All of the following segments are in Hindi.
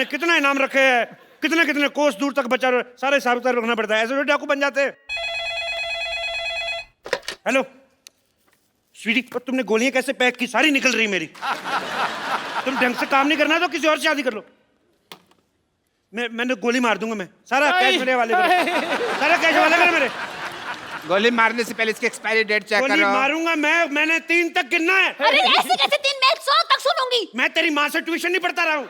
ने कितना इनाम रखे हैं, कितने कितने कोस दूर तक बचा सारे हिसाब किताब रखना पड़ता है, ऐसे थोड़ी डाकू बन जाते हैं। हेलो स्वीटी, तुमने गोलियां कैसे पैक की? सारी निकल रही मेरी। तुम ढंग से काम नहीं करना तो किसी और से शादी कर लो। मैंने गोली मार दूंगा मैं। सारा कैश मेरे वाले करो, सारा कैश वाले करो मेरे। गोली मारने से पहले इसकी एक्सपायरी डेट चेक करो। गोली मारूंगा मैंने 3 तक गिनना है। अरे ऐसे कैसे 3? मैं 100 तक सुनूंगी। मैं तेरी माँ से ट्यूशन नहीं पढ़ता रहा हूँ।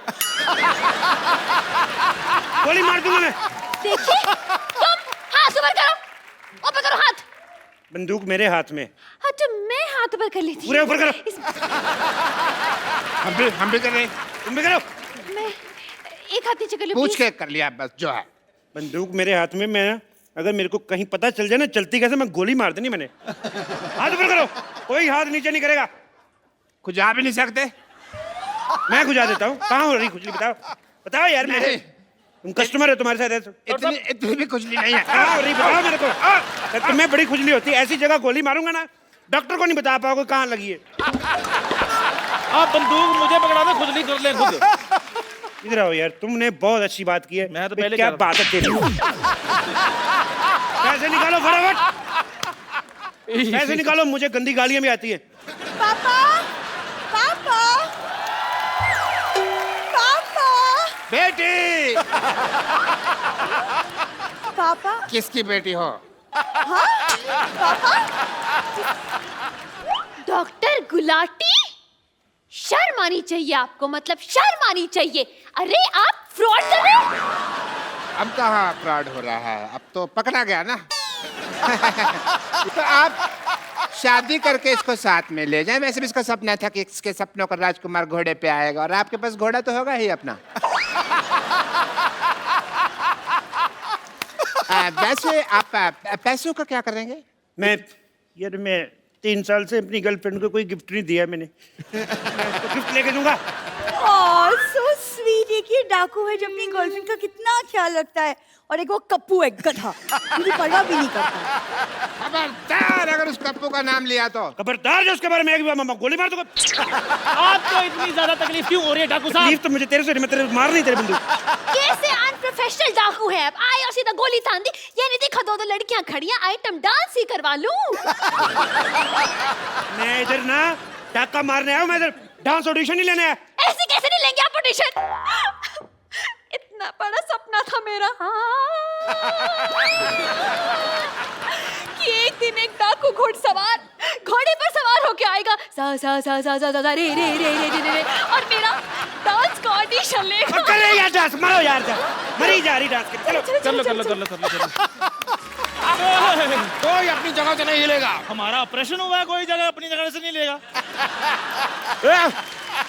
गोली मार दूंगा मैं। देखिए तुम हाथ ऊपर करो, ऊपर करो हाथ। बंदूक मेरे हाथ में। हाँ तो मैं हाथ ऊपर कर लेती। पूरे ऊपर करो। हम भी कर रहे। तुम भी करो। मैं एक हाथ नीचे कर लूं। पूछ के कर लिया बस जो है। बंदूक मेरे हाथ में। मैं अगर मेरे को कहीं पता चल जाए ना चलती कैसे, मैं गोली मार देनी मैंने। हाथ ऊपर करो, कोई हाथ नीचे नहीं करेगा। खुजा भी नहीं सकते। मैं खुजा देता हूँ। कहाँ हो रही खुजली? बताओ बताओ यार। मेरे तुम कस्टमर हो, तुम्हारे साथ ऐसे इतनी भी खुजली नहीं है। कहाँ हो रही बताओ मेरे को। तुम्हें बड़ी खुजली होती है, ऐसी जगह गोली मारूंगा ना डॉक्टर को नहीं बता पाओगे कहाँ लगी है। आप बंदूक मुझे पकड़ा दो, खुजली कर ले खुद। इधर आओ यार, तुमने बहुत अच्छी बात की है। मैं तो पहले क्या बात है तेरी। पैसे निकालो फटाफट, पैसे निकालो। मुझे गंदी गालियां भी आती है। पापा पापा पापा बेटी। पापा। किसकी बेटी हो? हाँ पापा। डॉक्टर गुलाटी, शर्म आनी चाहिए आपको, मतलब शर्म आनी चाहिए। अरे आप फ्रॉड कर रहे हो। अब कहाँ फ्रॉड हो रहा है, अब तो पकड़ा गया ना। तो आप शादी करके इसको साथ में ले जाएं। वैसे भी इसका सपना था कि इसके सपनों का राजकुमार घोड़े पे आएगा, और आपके पास घोड़ा तो होगा ही अपना। वैसे आप पैसों का क्या करेंगे? मैं 3 साल से अपनी गर्लफ्रेंड को कोई गिफ्ट नहीं दिया मैंने। तो गिफ्ट लेके दूंगा। So sweet. एक ये डाकू है जो अपनी गर्लफ्रेंड का कितना ख्याल रखता है, और एक वो कप्पू है गधा, मुझे परवाह भी नहीं करता। खबरदार अगर उस कप्पू का नाम लिया तो। खबरदार जो उसके बारे में एक भी मामा गोली मार दूंगा। आपको इतनी ज्यादा तकलीफ क्यों हो रही है डाकू साहब? तकलीफ तो मुझे तेरे से, मैं तेरे मार नहीं तेरे बंदूक। कैसे अनप्रोफेशनल डाकू है आप? आए और सीधा गोली तान दी। ये नहीं देखा 2 लड़कियां खड़ी हैं, आइटम डांस ही करवा लूं। मैं इधर ना डाका मारने आया हूं, मैं इधर डांस ऑडिशन नहीं लेने आया। ऐसे कैसे नहीं लेंगे आप ऑडिशन? इतना बड़ा सपना था मेरा कि एक दिन एक डाकू घोड़सवार घोड़े पर सवार होके आएगा, सा सा सा सा सा सा रे रे रे रे रे, और मेरा डांस का ऑडिशन लेगा। करे यार डांस, मारो यार डांस, मरी जा रही डांस के। चलो कर लो। कोई अपनी जगह से नहीं हिलेगा। हमारा ऑपरेशन हुआ है, कोई जगह अपनी जगह से नहीं लेगा।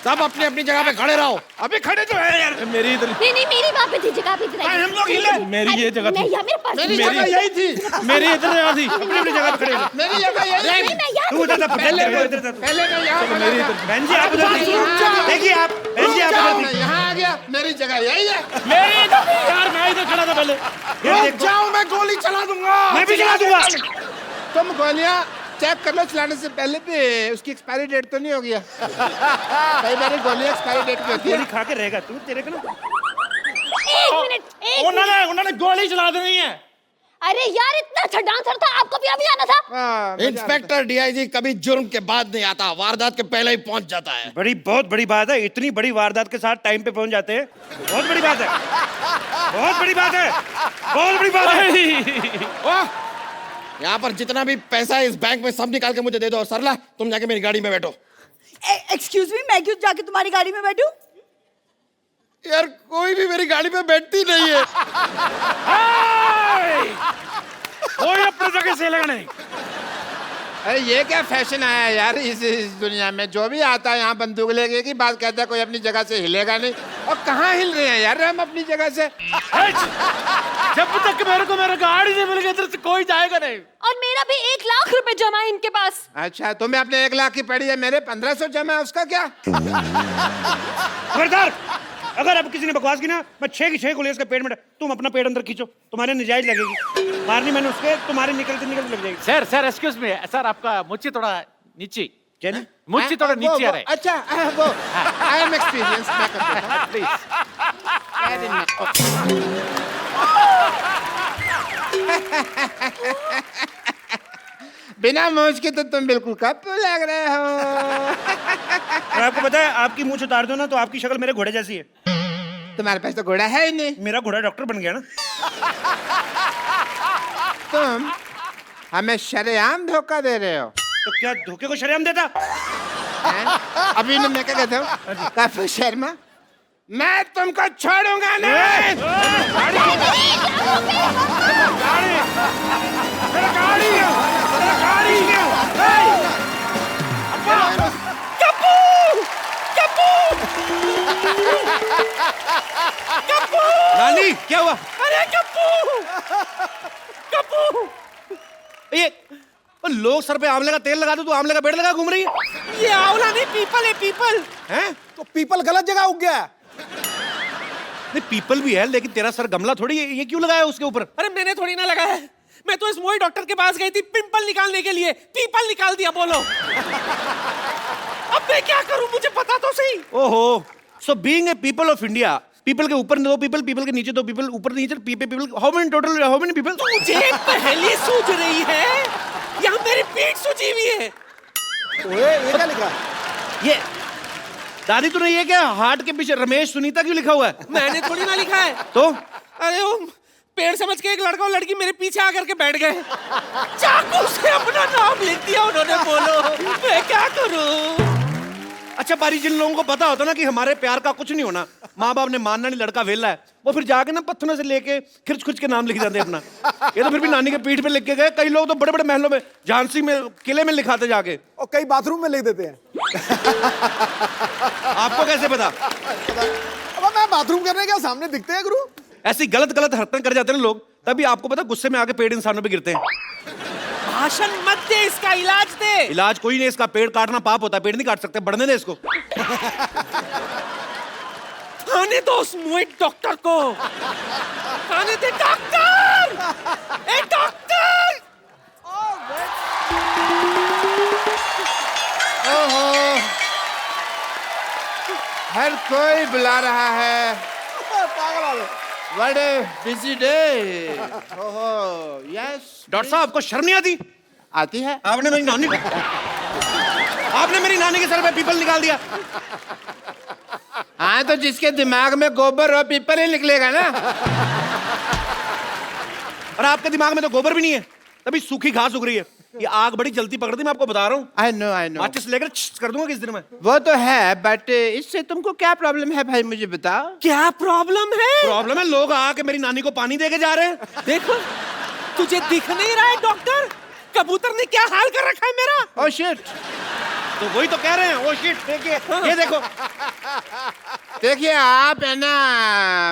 सब अपनी अपनी जगह पे खड़े रहो। अभी खड़े तो है यार। मेरी इधर नहीं मेरी वहाँ पे थी जगह पे। हम लोग हिले। मेरी ये जगह थी। नहीं मेरे पास मेरी जगह यही थी। मेरी इधर जगह थी। अपनी जगह पे खड़े हो। मेरी जगह यही थी। तू उधर था, पहले मैं यहाँ। मेरी इधर। बहन जी आप उधर देखिए, आप बहन जी आप उधर मैं यहाँ आ गया। मेरी जगह यही है। मेरी इधर यार, मैं इधर खड़ा था पहले। जाओ, मैं गोली चला दूंगा। मैं भी चला दूंगा। तुम गोलियां चेक कर लो चलाने से पहले भी, उसकी एक्सपायरी डेट तो नहीं हो गया? कई बार गोलियां एक्सपायरी डेट पे होती है। गोली खा के रहेगा तू, तेरे को ना। 1 मिनट। उन्होंने गोली चला देनी है। अरे यार इतना अच्छा डांसर था, आपको भी अभी आना था। इंस्पेक्टर डीआईजी कभी जुर्म के बाद नहीं आता, वारदात के पहले ही पहुंच जाता है। बहुत बड़ी बात है। इतनी बड़ी वारदात के साथ टाइम पे पहुंच जाते हैं, बहुत बड़ी बात है। बहुत बड़ी बात है, बहुत बड़ी बात है। यहाँ पर जितना भी पैसा है इस बैंक में सब निकाल के मुझे दे दो। और सरला तुम जाके मेरी गाड़ी में बैठो। एक्सक्यूज मी, मैं क्यों जाके तुम्हारी गाड़ी में बैठूं? यार कोई भी मेरी गाड़ी में बैठती नहीं है। कोई अपने जगह से लगा नहीं। अरे ये क्या फैशन आया यार इस दुनिया में? जो भी आता है यहाँ बंदूक लेके की बात कहता है, कोई अपनी जगह से हिलेगा नहीं। और कहाँ हिल रहे हैं यार हम अपनी जगह से? जब तक मेरे को मेरा गाड़ी नहीं मिल गई इधर से कोई जाएगा नहीं। और मेरा भी 1 लाख रुपए जमा है इनके पास। अच्छा, तुम्हें अपने 1 लाख की पड़ी है, मेरे 1500 जमा है, उसका क्या? खबरदार, अगर अब किसी ने बकवास की ना, मैं 6 की 6 गोली इसके पेट में। तुम अपना पेट अंदर खींचो, तुम्हारे नजायज लगेगी। मारनी मैंने उसके, तुम्हारे निकलते निकलते लग जाएगी। सर एक्सक्यूज मी सर, आपका मुझे थोड़ा नीचे। क्या नहीं? मुझे थोड़ा नीचे आ रहा है। अच्छा वो आई एम एक्सपीरियंस। प्लीज अरे ना। बिना मूंछ के तो तुम बिल्कुल कप्पू लग रहे हो। और आपको पता है, आपकी मूंछ उतार दो ना तो आपकी शक्ल मेरे घोड़े जैसी है। तुम्हारे पास तो घोड़ा है ही नहीं। मेरा घोड़ा डॉक्टर बन गया ना। तुम हमें शरेआम धोखा दे रहे हो। तो क्या धोखे को शरेआम देता? हैं? अभी ना मैं क्या कहता हूँ, कप्पू शर्मा, मैं तुमको छोड़ूंगा नहीं। नानी क्या हुआ? अरे कप्पू, कप्पू, ये लोग सर पे आंवले का तेल लगा दो, तू आंवले का पेड़ लगा घूम रही है। ये आंवला नहीं, पीपल है, पीपल। हैं? तो पीपल गलत जगह उग गया। नहीं पीपल भी है, लेकिन तेरा सर गमला थोड़ी है, ये क्यों लगाया उसके ऊपर? अरे मैंने थोड़ी ना लगाया है, मैं तो इस मोई डॉक्टर के पास गई थी पिंपल निकालने के लिए, पीपल निकाल दिया। बोलो अब मैं क्या करूं, मुझे पता तो सही। ओहो, so being a people of India, people के ऊपर 2 पीपल, पीपल के नीचे 2 पीपल, ऊपर नीचे पीपल, हाउ मेनी पीपल? मुझे पहले सूझ रही है, यहाँ मेरी पीठ सूजी हुई है। ये क्या लिखा? ये दादी तूने ये क्या हार्ट के पीछे रमेश सुनीता क्यों लिखा हुआ है? मैंने थोड़ी ना लिखा है। तो अरे वो पेड़ समझ के एक लड़का और लड़की मेरे पीछे आकर के बैठ गए, चाकू से अपना नाम लिख दिया उन्होंने। बोलो मैं क्या करूं? अच्छा बारी, जिन लोगों को पता होता ना कि हमारे प्यार का कुछ नहीं होना, माँ बाप ने मानना नहीं, लड़का वेला है, वो फिर जाके ना पत्थरों से लेके खिर्च खुच के नाम लिख जाते अपना। ये तो फिर भी नानी के पीठ पे लिख के गए। कई लोग तो बड़े बड़े महलों में, झांसी में, किले में लिखाते जाके। और कई बाथरूम में लिख देते हैं। आपको कैसे पता? अब मैं बाथरूम करने क्या सामने दिखते हैं गुरु? ऐसी गलत गलत हरकतें कर जाते हैं ना लोग, तभी आपको पता गुस्से में आके पेड़ इंसानों पे गिरते हैं। भाषण मत दे, इसका इलाज दे। इलाज कोई नहीं, इसका पेड़ काटना पाप होता है, पेड़ नहीं काट सकते, बढ़ने दे इसको। आने दो उस मोहित डॉक्टर को, आने दे। डॉक्टर, ए डॉक्टर। ओहो, हर कोई बुला रहा है। पागल वाले। What a busy day. ओहो, yes. डॉक्टर साहब आपको शर्म नहीं आती? आती है। आपने मेरी नानी के सर पे पीपल निकाल दिया। हाँ तो जिसके दिमाग में गोबर और पीपल ही निकलेगा ना। और आपके दिमाग में तो गोबर भी नहीं है, तभी सूखी घास उग रही है। ये आग बड़ी जल्दी पकड़ती, मैं आपको बता रहा हूँ। I know. माचिस लेकर कर दूंगा किस दिन में। वो तो है, बट इससे तुमको क्या प्रॉब्लम है भाई, मुझे बताओ। क्या प्रॉब्लम है? प्रॉब्लम है, लोग आके मेरी नानी को पानी दे के जा रहे हैं। देखो तुझे दिख नहीं रहा है डॉक्टर, कबूतर ने क्या हाल कर रखा है मेरा। ओह शिट, तो वही तो कह रहे हैं। ओ शिट, देखिए ये देखो। देखिए आप है ना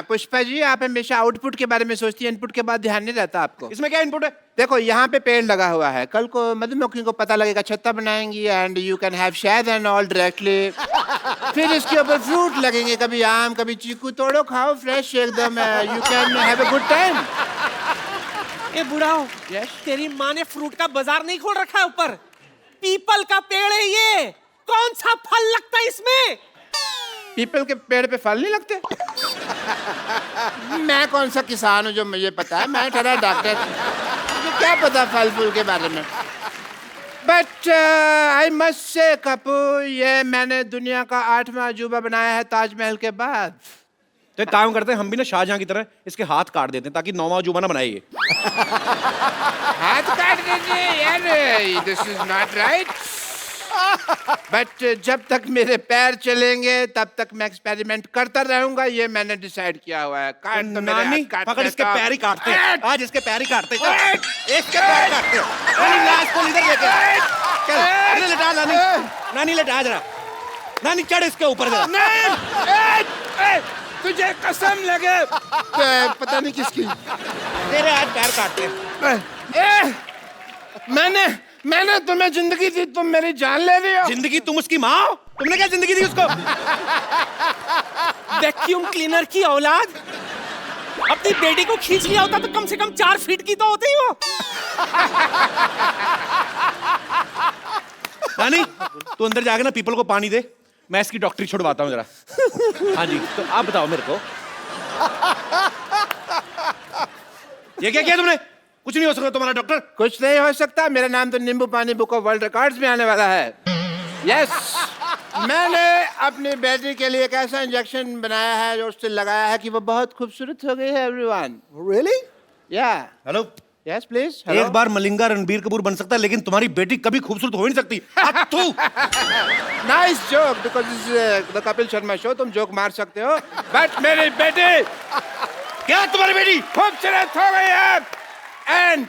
पुष्पा जी, आप हमेशा आउटपुट के बारे में सोचती है, इनपुट के बाद ध्यान नहीं रहता आपको। इसमें क्या इनपुट है? देखो यहाँ पे पेड़ लगा हुआ है, कल को मधुमक्खी को पता लगेगा, छत्ता बनाएंगी एंड यू कैन हैव शहद एंड ऑल डायरेक्टली। फिर इसके ऊपर फ्रूट लगेंगे, कभी आम कभी चीकू, तोड़ो खाओ फ्रेश एकदम, you can have a good time. ए बुढ़ाओ, तेरी माँ ने फ्रूट का बाजार नहीं खोल रखा है ऊपर? पीपल का पेड़ है ये, कौन सा फल लगता है इसमें? पीपल के पेड़ पे फल नहीं लगते? मैं कौन सा किसान हूँ जो मुझे पता है, मैं ठहरा डॉक्टर, मुझे क्या पता फल फूल के बारे में। बट आई मस्ट से कपू, ये मैंने दुनिया का 8वां अजूबा बनाया है ताजमहल के बाद। तो एक काम करते हैं, हम भी ना शाहजहां की तरह इसके हाथ काट देते हैं, ताकि 9वां अजूबा ना बनाए ये। हाथ काट दीजिए यार, this is not right. But जब तक मेरे पैर चलेंगे तब तक मैं एक्सपेरिमेंट करता रहूंगा, ये मैंने डिसाइड किया हुआ है। काट तो मेरे नानी, हाथ काट पकड़ इसके देता। पैर ही काटते हैं। आज इसके पैर ही काटते हैं। इसके पैर काटते हैं। नानी लाश को इधर लेके चल, इधर लेटा नानी। नानी लेटा जरा, नानी चढ़ इसके ऊपर जरा। तुझे कसम लगे, पता नहीं किसकी, तेरे आज पैर काटते हैं। मैंने तुम्हें जिंदगी दी, तुम मेरी जान ले रही हो। जिंदगी? तुम उसकी माँ हो? तुमने क्या जिंदगी दी उसको? वैक्यूम क्लीनर की औलाद, अपनी बेटी को खींच लिया होता तो कम से कम 4 फीट की तो होती वो। नानी तू अंदर जाके ना पीपल को पानी दे, मैं इसकी डॉक्टरी छुड़वाता हूँ जरा। हाँ जी, तो आप बताओ मेरे को, ये क्या किया तुमने? कुछ नहीं हो सकता तुम्हारा डॉक्टर। कुछ नहीं हो सकता, मेरा नाम तो नींबू पानी बुक ऑफ वर्ल्ड रिकॉर्ड्स में आने वाला है। यस, मैंने अपनी बेटी के लिए एक ऐसा इंजेक्शन बनाया है जो उससे लगाया है कि वो बहुत खूबसूरत हो गई है एवरीवन। रियली? या हेलो, यस प्लीज। एक बार मलिंगा रणबीर कपूर बन सकता है, लेकिन तुम्हारी बेटी कभी खूबसूरत हो ही नहीं सकती। Nice joke, because this is the Kapil Sharma show. तुम जोक मार सकते हो, बट मेरी बेटी क्या तुम्हारी बेटी खूबसूरत हो गई है। एंड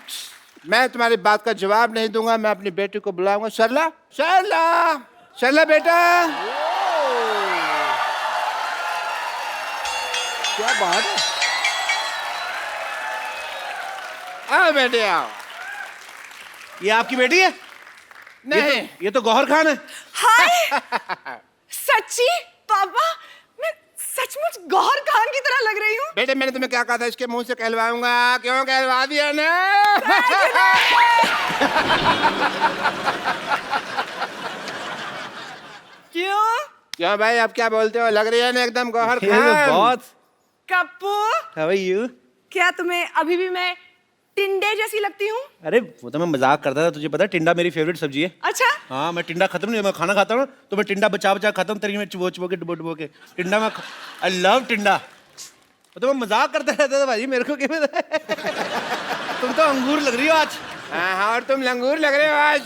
मैं तुम्हारी बात का जवाब नहीं दूंगा, मैं अपनी बेटी को बुलाऊंगा। सरला, सरला, सरला बेटा। क्या बात है? आओ बेटे आओ। ये आपकी बेटी है? नहीं, ये तो गौहर खान है। हाय सच्ची पापा, मैं सचमुच गौहर खान की तरह लग रही हूँ। बेटे मैंने तुम्हें क्या कहा था, इसके मुंह से कहलवाऊंगा। क्यों कहलवा दिया ना? क्यों? क्यों भाई, आप क्या बोलते हो? लग रही है ना एकदम गौहर खान। बहुत। Kappu, how are you? क्या तुम्हें अभी भी मैं टिंडे जैसी लगती हूँ? अरे वो तो मैं मजाक करता था, तुझे पता है टिंडा मेरी फेवरेट सब्जी है। अच्छा, हाँ, मैं टिंडा खत्म नहीं, मैं खाना खाता हूँ तो मैं टिंडा बचा बचा खाता हूँ, तरी में चुबो चुबो के डुबो के टिंडा में। आई लव टिंडा। वो तो मैं मजाक करता रहता था भाई, मेरे को क्या पता है? तुम तो अंगूर लग रही हो आज। हाँ, और तुम लंगूर लग रहे हो आज।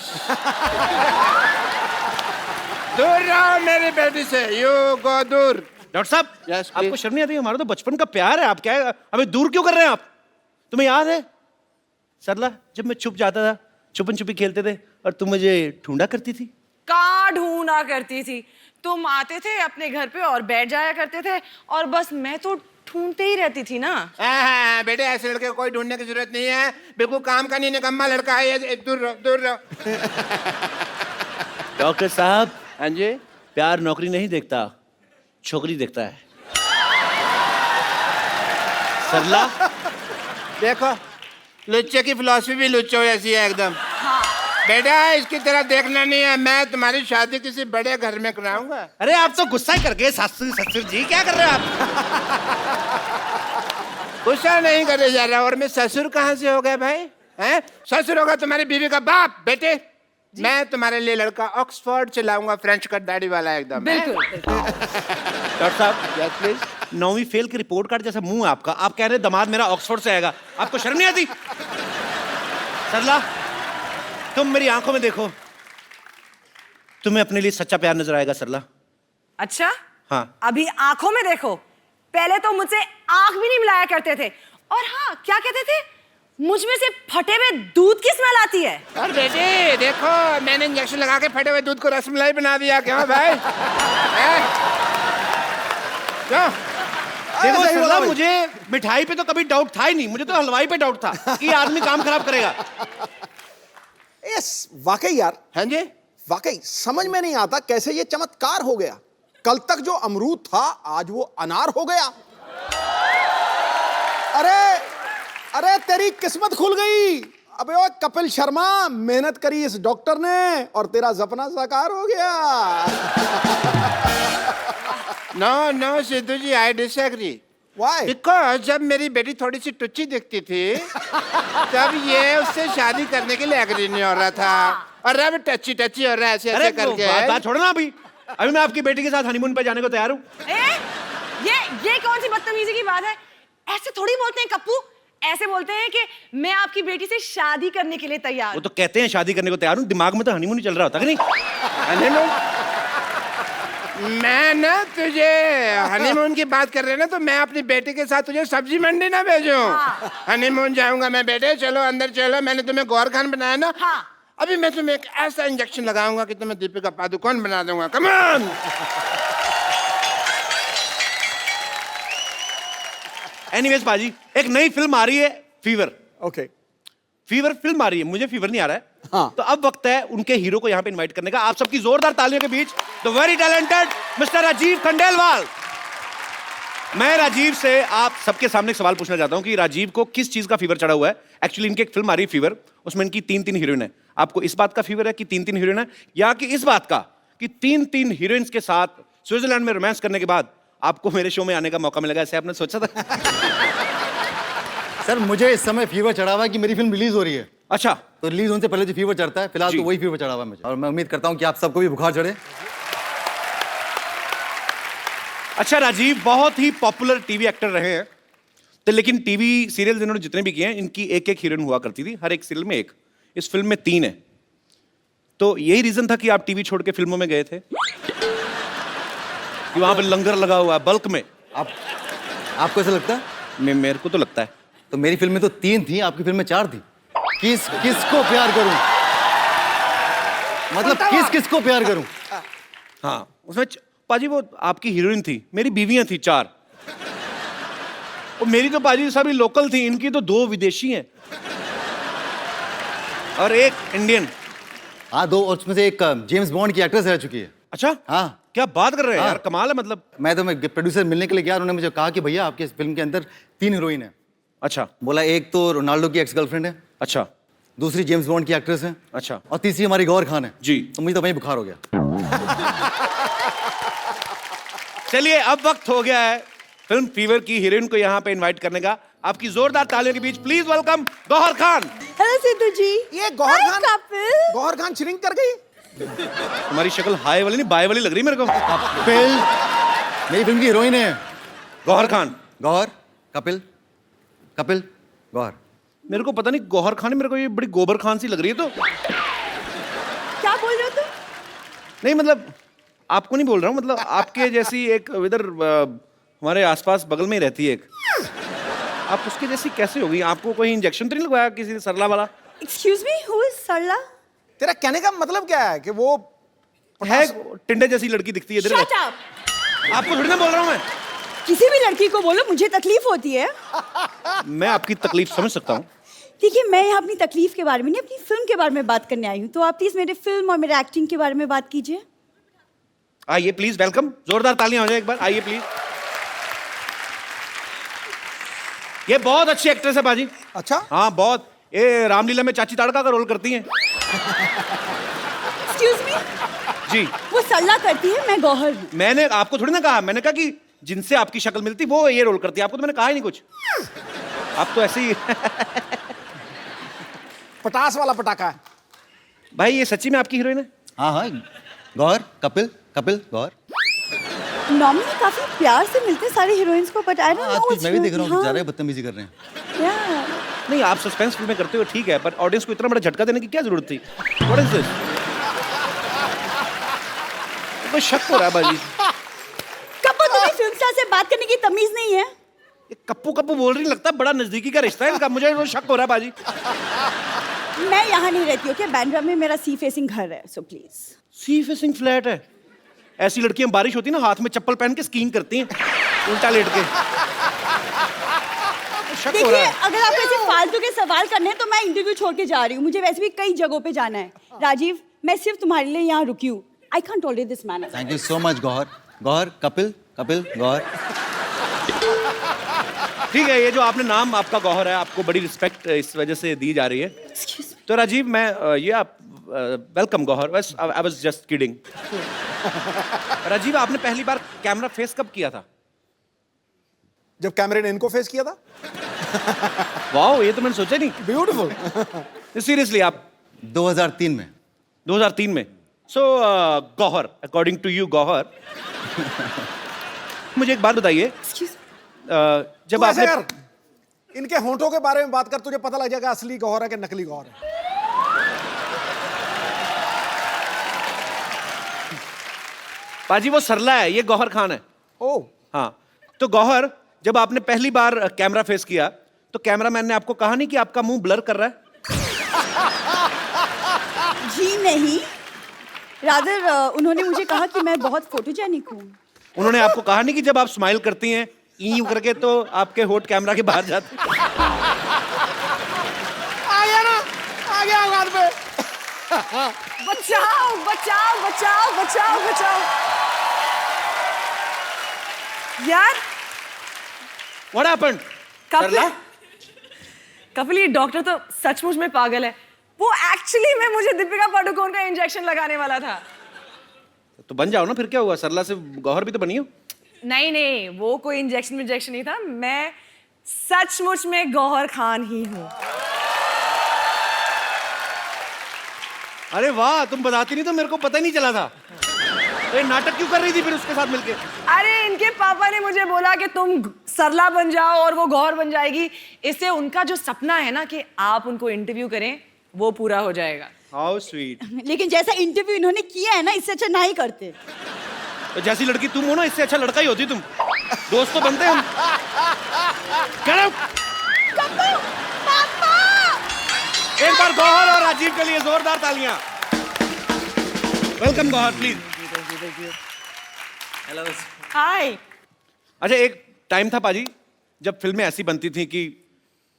दूर रहो मेरी बेटी से, यू गो दूर। डॉक्टर साहब, Yes, please. आपको शर्म नहीं आती? हमारा तो बचपन का प्यार है, आप क्या हमें दूर क्यों कर रहे हैं आप? तुम्हें याद है सरला, जब मैं छुप जाता था, छुपन छुपी खेलते थे और तुम मुझे ढूंढा करती थी? कहाँ ढूंढा करती थी? तुम आते थे अपने घर पे और बैठ जाया करते थे, और बस मैं तो ढूंढते ही रहती थी ना। हाँ, बेटे ऐसे लड़के को कोई ढूंढने की जरूरत नहीं है, बिल्कुल काम का नहीं, निकम्मा लड़का है ये। दूर रहो, दूर रहो। डॉक्टर साहब, हाँ जी। प्यार नौकरी नहीं देखता, छोकरी देखता है। सरला, देखो लुच्चे की फिलॉसफी भी लुच्चो ऐसी है एकदम। बेटा इसकी तरह देखना नहीं है, मैं तुम्हारी शादी किसी बड़े घर में कराऊंगा। अरे आप तो गुस्सा ही कर गए। ससुर ससुर जी क्या कर रहे हो आप? गुस्सा नहीं करे जा रहा, और मैं ससुर कहाँ से हो गया भाई? हैं? ससुर होगा तुम्हारी बीवी का बाप। बेटे मैं तुम्हारे लिए लड़का ऑक्सफोर्ड से लाऊंगा, फ्रेंच कट दाढ़ी वाला एकदम। बिल्कुल। डॉक्टर साहब, यस प्लीज। 9वीं फेल की रिपोर्ट कार्ड जैसा मुंह आपका, आप कह रहे हैं दामाद मेरा ऑक्सफोर्ड से आएगा, आपको शर्म नहीं आती? सरला, तुम मेरी आंखों में देखो, तुम्हें अपने लिए सच्चा प्यार नजर आएगा सरला। अच्छा, हाँ। अभी आंखों में देखो, पहले तो मुझसे आंख भी नहीं मिलाया करते थे, और हाँ क्या कहते थे, मुझ में से फटे हुए दूध की स्मेल आती है। और बेटे देखो मैंने इंजेक्शन लगा के फटे हुए दूध को रसमलाई बना दिया। क्यों भाई? क्यों? देखो सही बोला सरला, भाई। मुझे मिठाई पे तो कभी डाउट था ही नहीं, मुझे तो हलवाई पे डाउट था कि ये आदमी काम खराब करेगा। यस, वाकई यार, हाँ जी। वाकई समझ में नहीं आता कैसे ये चमत्कार हो गया। कल तक जो अमरूद था आज वो अनार हो गया। अरे अरे तेरी किस्मत खुल गई। अबे ओ कपिल शर्मा, मेहनत करी इस डॉक्टर ने और तेरा सपना साकार हो गया। No no Sidhu ji, I disagree. Why? Because जब मेरी बेटी थोड़ी सी टुच्ची दिखती थी तब ये उससे शादी करने के लिए एग्री नहीं हो रहा था, और अब टच्ची टच्ची हो रहा है ऐसे अरे ऐसे करके। बात छोड़ो ना, अभी मैं आपकी बेटी के साथ हनीमून पे जाने को तैयार हूँ। ये कौन सी बदतमीजी की बात है? ऐसे थोड़ी बोलते हैं कप्पू, ऐसे बोलते हैं कि मैं आपकी बेटी से शादी करने के लिए तैयार वो तो कहते हैं शादी करने को तैयार हूँ, दिमाग में तो हनीमून ही चल रहा होता है कि नहीं? हनीमून? मैं ना तुझे हनीमून की बात कर रहे ना, तो मैं अपनी बेटी के साथ तुझे सब्जी मंडी ना भेजूं। हनीमून जाऊंगा मैं। बेटे चलो अंदर चलो, मैंने तुम्हें गौर खान बनाया ना। हाँ। अभी मैं तुम्हें एक ऐसा इंजेक्शन लगाऊंगा कि तुम्हें दीपिका पादुकोण बना दूंगा। Come on. एनीवेज पाजी, एक नई फिल्म आ रही है, फीवर। ओके। फीवर फिल्म आ रही है, मुझे फीवर नहीं आ रहा है। हाँ। तो अब वक्त है उनके हीरो को यहाँ पे इनवाइट करने का। आप सबकी जोरदार तालियों के बीच the very talented mister Rajiv Khandelwal. मैं राजीव से आप सबके सामने एक सवाल पूछना चाहता हूँ कि राजीव को किस चीज का फीवर चढ़ा हुआ है। एक्चुअली इनकी एक फिल्म आ रही है फीवर, उसमें इनकी 3 हीरोइन है। आपको इस बात का फीवर है कि 3 हीरोइन है, या कि इस बात का कि 3 हीरोइंस के साथ स्विट्जरलैंड में रोमांस करने के बाद आपको मेरे शो में आने का मौका मिलेगा, ऐसे आपने सोचा था? सर मुझे इस समय फीवर चढ़ा हुआ है कि मेरी फिल्म रिलीज हो रही है, अच्छा, तो रिलीज होने से पहले जो फीवर चढ़ता है, फिलहाल जी। तो वही फीवर चढ़ा हुआ है मुझे, और मैं उम्मीद करता हूँ कि आप सबको भी बुखार चढ़े। अच्छा राजीव बहुत ही पॉपुलर टीवी एक्टर रहे हैं, तो लेकिन टीवी सीरियल इन्होंने जितने भी किए हैं, इनकी एक एक हीरोइन हुआ करती थी, हर एक सीरियल में एक। इस फिल्म में 3 है, तो यही रीजन था कि आप टीवी छोड़ के फिल्मों में गए थे कि वहां पे लंगर लगा हुआ है बल्क में? आपको ऐसा लगता है? मेरे को तो लगता है। तो मेरी फिल्म में तो 3 थी, आपकी फिल्म में 4 थी। किसको प्यार करूं, मतलब किसको प्यार करूं? हाँ, उसमें पाजी वो आपकी हीरोइन थी, मेरी बीवियां थी 4, और मेरी तो पाजी सभी लोकल थी, इनकी तो 2 विदेशी हैं और 1 इंडियन। हाँ 2, और उसमें से एक जेम्स बॉन्ड की एक्ट्रेस रह चुकी है। अच्छा, हाँ क्या बात कर रहे हैं हाँ। यार, कमाल है। मतलब मैं प्रोड्यूसर मिलने के लिए गया, उन्होंने मुझे कहा कि भैया आपके इस फिल्म के अंदर 3 हीरोइन है। अच्छा बोला एक तो रोनाल्डो की एक्स गर्लफ्रेंड है, अच्छा दूसरी जेम्स बॉन्ड की एक्ट्रेस है, अच्छा और तीसरी हमारी गौहर खान है जी। तो मुझे तो वहीं बुखार हो गया। चलिए अब वक्त हो गया है फिल्म फीवर की हीरोइन को यहाँ पे इनवाइट करने का। आपकी जोरदार तालियों के बीच please welcome Gauhar Khan. Hello Sidhu ji. ये Gauhar Hi, Khan, couple. Gauhar Khan shrink कर गई। तुम्हारी शक्ल हाई वाली नहीं बाय वाली लग रही मेरे को। कपिल मेरी फिल्म की हीरोइन है। गौहर खान, गौहर, कपिल, कपिल, गौहर। मेरे को पता नहीं गौहर खान, मेरे को ये बड़ी गोबर खान सी लग रही है। तो क्या बोल रहे हो तुम? नहीं मतलब आपको नहीं बोल रहा हूँ, मतलब आपके जैसी एक इधर हमारे आसपास बगल में ही रहती है एक, आप उसके जैसी कैसे होगी? आपको कोई इंजेक्शन तो नहीं लगवाया किसी सरला वाला? एक्सक्यूज मी, हु इज सरला? तेरा कहने का मतलब क्या है कि वो है टिंडे जैसी लड़की दिखती है इधर। Shut up. आपको थोड़ी ना बोल रहा हूँ मैं। किसी भी लड़की को बोलो, मुझे तकलीफ होती है। मैं आपकी तकलीफ समझ सकता हूँ। देखिए, मैं यहाँ अपनी तकलीफ के बारे में नहीं, अपनी फिल्म के बारे में बात करने आई हूँ, तो आप प्लीज मेरे फिल्म और मेरे एक्टिंग के बारे में बात कीजिए। आइए प्लीज, वेलकम, जोरदार तालियां हो जाए एक बार, आइए प्लीज। ये बहुत अच्छी एक्ट्रेस है बाजी। अच्छा, हाँ बहुत, ये रामलीला में चाची ताड़का का रोल करती हैं। एक्सक्यूज मी, जी वो सरला करती है, मैं गौहर हूँ। मैंने आपको थोड़ी ना कहा, मैंने कहा कि जिनसे आपकी शक्ल मिलती वो ये रोल करती है। आपको तो मैंने कहा ही नहीं कुछ, आप तो ऐसे ही पटास वाला पटाखा है। भाई ये सच्ची में आपकी हीरोइन है? हाँ हाँ, गौहर, कपिल, कपिल, गौहर। नॉर्मली काफी प्यार से मिलते हैं सारे हीरोइंस को, बट आई डोंट नो आजकल मैं भी देख रहा हूँ हाँ, ज़्यादा बदतमीजी कर रहे हैं। yeah. नहीं, आप सस्पेंस फिल्में करते हो ठीक है, पर ऑडियंस को इतना बड़ा झटका देने की क्या जरूरत थी? What is this? कोई शक हो रहा है बाजी। कब तुम्हें फिल्म स्टार से बात करने की तमीज नहीं है? ये कप्पू कप्पू बोल रही, लगता है बड़ा नजदीकी का रिश्ता है इनका, मुझे वो शक हो रहा है बाजी। मैं यहाँ नहीं रहती हूँ, बैंड्रा में मेरा सी फेसिंग घर है, so please. Sea facing flat है? ऐसी लड़कियां बारिश होती है ना, हाथ में चप्पल पहन के स्कीइंग करती हैं उल्टा लेट के। शक हो देखिए, रहा है। अगर आपको ऐसे फालतू के सवाल करने हैं तो मैं इंटरव्यू छोड़ के जा रही हूँ, मुझे वैसे भी कई जगहों पे जाना है। राजीव, मैं सिर्फ तुम्हारे लिए यहाँ रुकी हूँ। I can't tolerate this man. Thank you so much Gauahar. Gauahar, Kapil, Kapil, Gauahar. ठीक है, ये जो आपने नाम आपका गौहर है, आपको बड़ी रिस्पेक्ट इस वजह से दी जा रही है। तो राजीव, मैं ये आप वेलकम गौहर, बस I was just kidding. Rajeev, आपने पहली बार कैमरा फेस कब किया था? जब कैमरे ने इनको फेस किया था। वाओ, ये तो मैंने सोचा नहीं। ब्यूटीफुल। सीरियसली आप 2003 में। 2003 में। So Gauhar, according to you Gauhar, मुझे एक बात बताइए, जब तू ऐसे आपने कर, इनके होंठों के बारे में बात कर, तुझे पता लग जाएगा असली गौहर है कि नकली गौहर है। पाजी वो सरला है, ये गौहर खान है। ओ, हाँ, तो गौहर, जब आपने पहली बार कैमरा फेस किया तो कैमरामैन ने आपको कहा नहीं कि आपका मुंह ब्लर कर रहा है? जी नहीं, रादर उन्होंने मुझे कहा कि मैं बहुत फोटोजेनिक हूँ। उन्होंने आपको कहा नहीं कि जब आप स्माइल करती हैं यूं करके तो आपके होठ कैमरा के बाहर जाते हैं? आ गया ना, आ गया औकात पे। बचाओ बचाओ बचाओ बचाओ बचाओ यार। What happened? कपिल, सरला? कपिल, ये डॉक्टर तो सचमुच में पागल है। वो एक्चुअली में मुझे दीपिका पादुकोण का इंजेक्शन लगाने वाला था। तो बन जाओ ना, फिर क्या हुआ? सरला से गौहर भी तो बनी हो। नहीं नहीं, वो कोई इंजेक्शन नहीं था। मैं सचमुच में गौहर खान ही हूँ। अरे वाह, तुम बताती नहीं तो मेरे को पता ही नहीं चला था। ये नाटक क्यों कर रही थी फिर उसके साथ मिलके? अरे इनके पापा ने मुझे बोला कि तुम सरला बन जाओ और वो गौहर बन जाएगी। इससे उनका जो सपना है ना कि आप उनको इंटरव्यू करें, वो पूरा हो जाएगा। How sweet. लेकिन जैसा इंटरव्यू इन्होंने किया है ना, इससे अच्छा ना ही करते। तो जैसी लड़की तुम हो ना, इससे अच्छा लड़का ही होती तुम। दोस्त तो बनते हम। Get out! एक बार गौहर और राजीव के लिए जोरदार तालियां। Welcome Gauhar, please. हाय। अच्छा, एक टाइम था पाजी जब फिल्में ऐसी बनती थी कि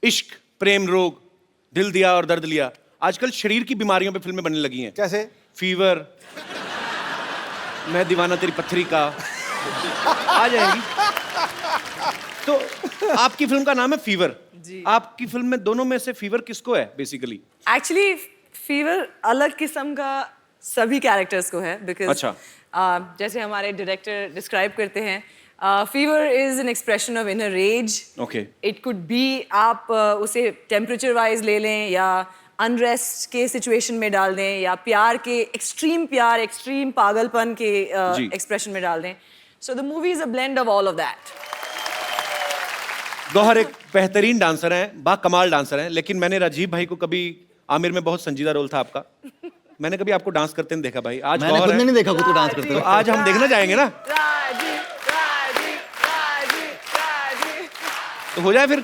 इश्क, प्रेम रोग, दिल दिया और दर्द लिया। आजकल शरीर की बीमारियों पे फिल्में बनने लगी हैं। कैसे? फीवर, मैं दीवाना तेरी पत्थरी का, आ जाएगी। तो आपकी फिल्म का नाम है फीवर। आपकी फिल्म में दोनों में से फीवर किसको है बेसिकली? एक्चुअली फीवर अलग किस्म का सभी कैरेक्टर्स को है, बिकॉज अच्छा। जैसे हमारे डायरेक्टर डिस्क्राइब करते हैं, fever is an expression of inner rage. Okay. It could be, आप उसे टेम्परेचर वाइज ले लें या अनरेस्ट के सिचुएशन में डाल दें या प्यार, एक्सट्रीम पागलपन के एक्सप्रेशन में डाल दें। So the movie is a blend of all of that. Gauhar एक बेहतरीन डांसर हैं, बाकमाल डांसर हैं, लेकिन मैंने राजीव भाई को कभी, आमिर में बहुत संजीदा रोल था आपका, मैंने कभी आपको डांस करते नहीं देखा भाई। आज मैंने गौहर खुद है, नहीं देखा खुद को डांस करते तो हुए। आज हम देखने जाएंगे ना, तो हो जाए फिर।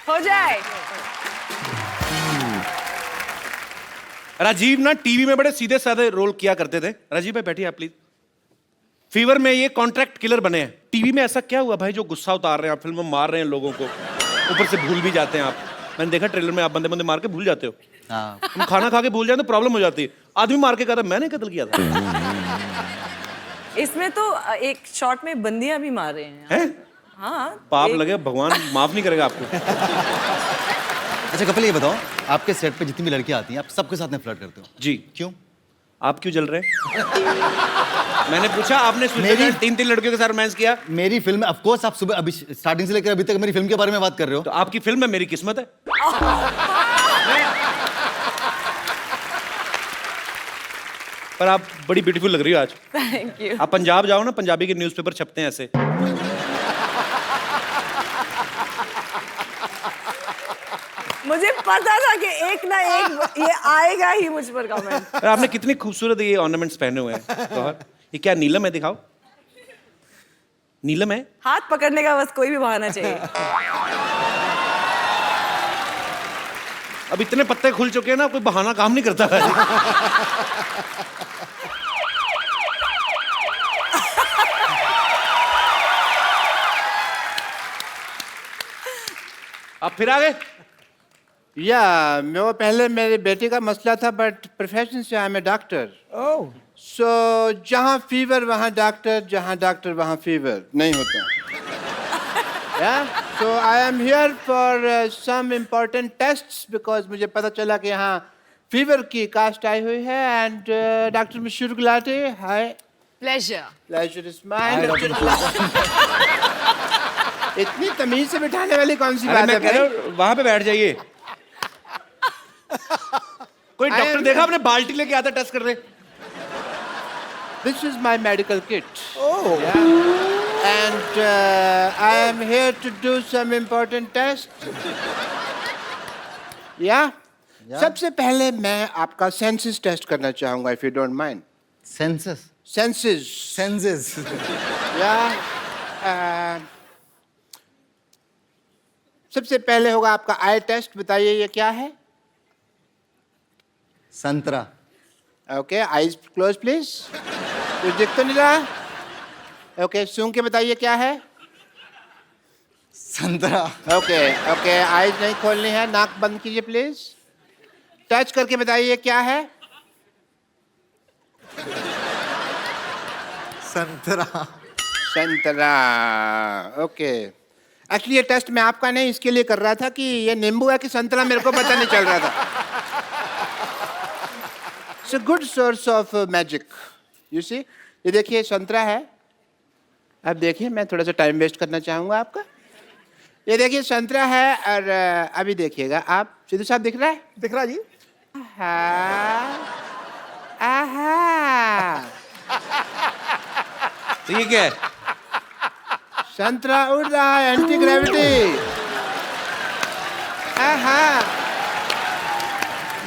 हो जाए। राजीव ना टीवी में बड़े सीधे साधे रोल किया करते थे। राजीव भाई बैठिए आप प्लीज। फीवर में ये कॉन्ट्रैक्ट किलर बने हैं। टीवी में ऐसा क्या हुआ भाई जो गुस्सा उतार रहे हैं आप, फिल्म में मार रहे हैं लोगों को, ऊपर से भूल भी जाते हैं आप। मैंने देखा ट्रेलर में आप बंदे बंदे मार के भूल जाते हो। हाँ। हम खाना खा के भूल जाए तो प्रॉब्लम हो जाती है। आदमी मार के कहता मैंने कत्ल किया था। इसमें तो एक शॉट में बंदियां भी मार रहे हैं। हैं? हाँ। पाप लगे, भगवान माफ नहीं करेगा आपको। अच्छा कपिल, ये बताओ, आपके सेट पे जितनी भी लड़कियां आती हैं, आप सबके साथ में फ्लर्ट करते हो? जी। क्यों? आप क्यों जल रहे हैं? मैंने पूछा, आपने मेरी- तीन लड़कियों के साथ रोमांस किया। मेरी फिल्म, ऑफ कोर्स आप सुबह अभी स्टार्टिंग से लेकर अभी तक मेरी फिल्म के बारे में बात कर रहे हो। तो आपकी फिल्म में मेरी किस्मत है। पर आप बड़ी ब्यूटीफुल लग रही हो आज। Thank you. आप पंजाब जाओ ना, पंजाबी के न्यूज़पेपर छपते हैं ऐसे। मुझे पता था कि एक ना एक ये आएगा ही मुझ पर कमेंट। और आपने कितनी खूबसूरत ये ऑर्नामेंट्स पहने हुए हैं गौहर। ये क्या नीलम है? दिखाओ। नीलम है? हाथ पकड़ने का बस कोई भी बहाना चाहिए। अब इतने पत्ते खुल चुके हैं ना, कोई बहाना काम नहीं करता है। आप फिर आ गए? या वो पहले मेरी बेटी का मसला था, बट प्रोफेशन से आई एम ए डॉक्टर। सो जहाँ फीवर वहाँ डॉक्टर, जहाँ डॉक्टर वहाँ फीवर नहीं होता। So I am here for some important tests, because मुझे पता चला कि यहाँ फीवर की कास्ट आई हुई है। एंड डॉक्टर मशहूर गुलाटी, हाय। प्लेजर। Pleasure is mine. इतनी तमीज से बिठाने वाली कौन सी अरे बात है मैं कह भाई? रहा हूं, वहां पे बैठ जाइए। कोई डॉक्टर देखा आपने बाल्टी लेके आता टेस्ट कर रहे। This is my medical kit. Oh. Yeah. And I am here to do some important tests. Yeah. सबसे पहले मैं आपका सेंसस टेस्ट करना चाहूंगा, if you don't mind. Census? Senses. Senses? Yeah. सबसे पहले होगा आपका आई टेस्ट। बताइए ये क्या है? संतरा। Okay, eyes close please. कुछ दिख तो नहीं रहा? ओके, सूंघ के बताइए क्या है? संतरा। ओके ओके, आईज नहीं खोलनी है, नाक बंद कीजिए प्लीज। टच करके बताइए क्या है? संतरा। संतरा। ओके, एक्चुअली ये टेस्ट मैं आपका नहीं इसके लिए कर रहा था कि ये नींबू है कि संतरा, मेरे को पता नहीं चल रहा था। It's a good source of magic, you see. ये देखिए संतरा है, अब देखिए, मैं थोड़ा सा टाइम वेस्ट करना चाहूंगा आपका। ये देखिए संतरा है, और अभी देखिएगा आप, सिद्धू साहब दिख रहा है? दिख रहा जी? आहा, आहा, तो ये क्या है? संतरा उड़ रहा है, एंटी ग्रेविटी। आहा,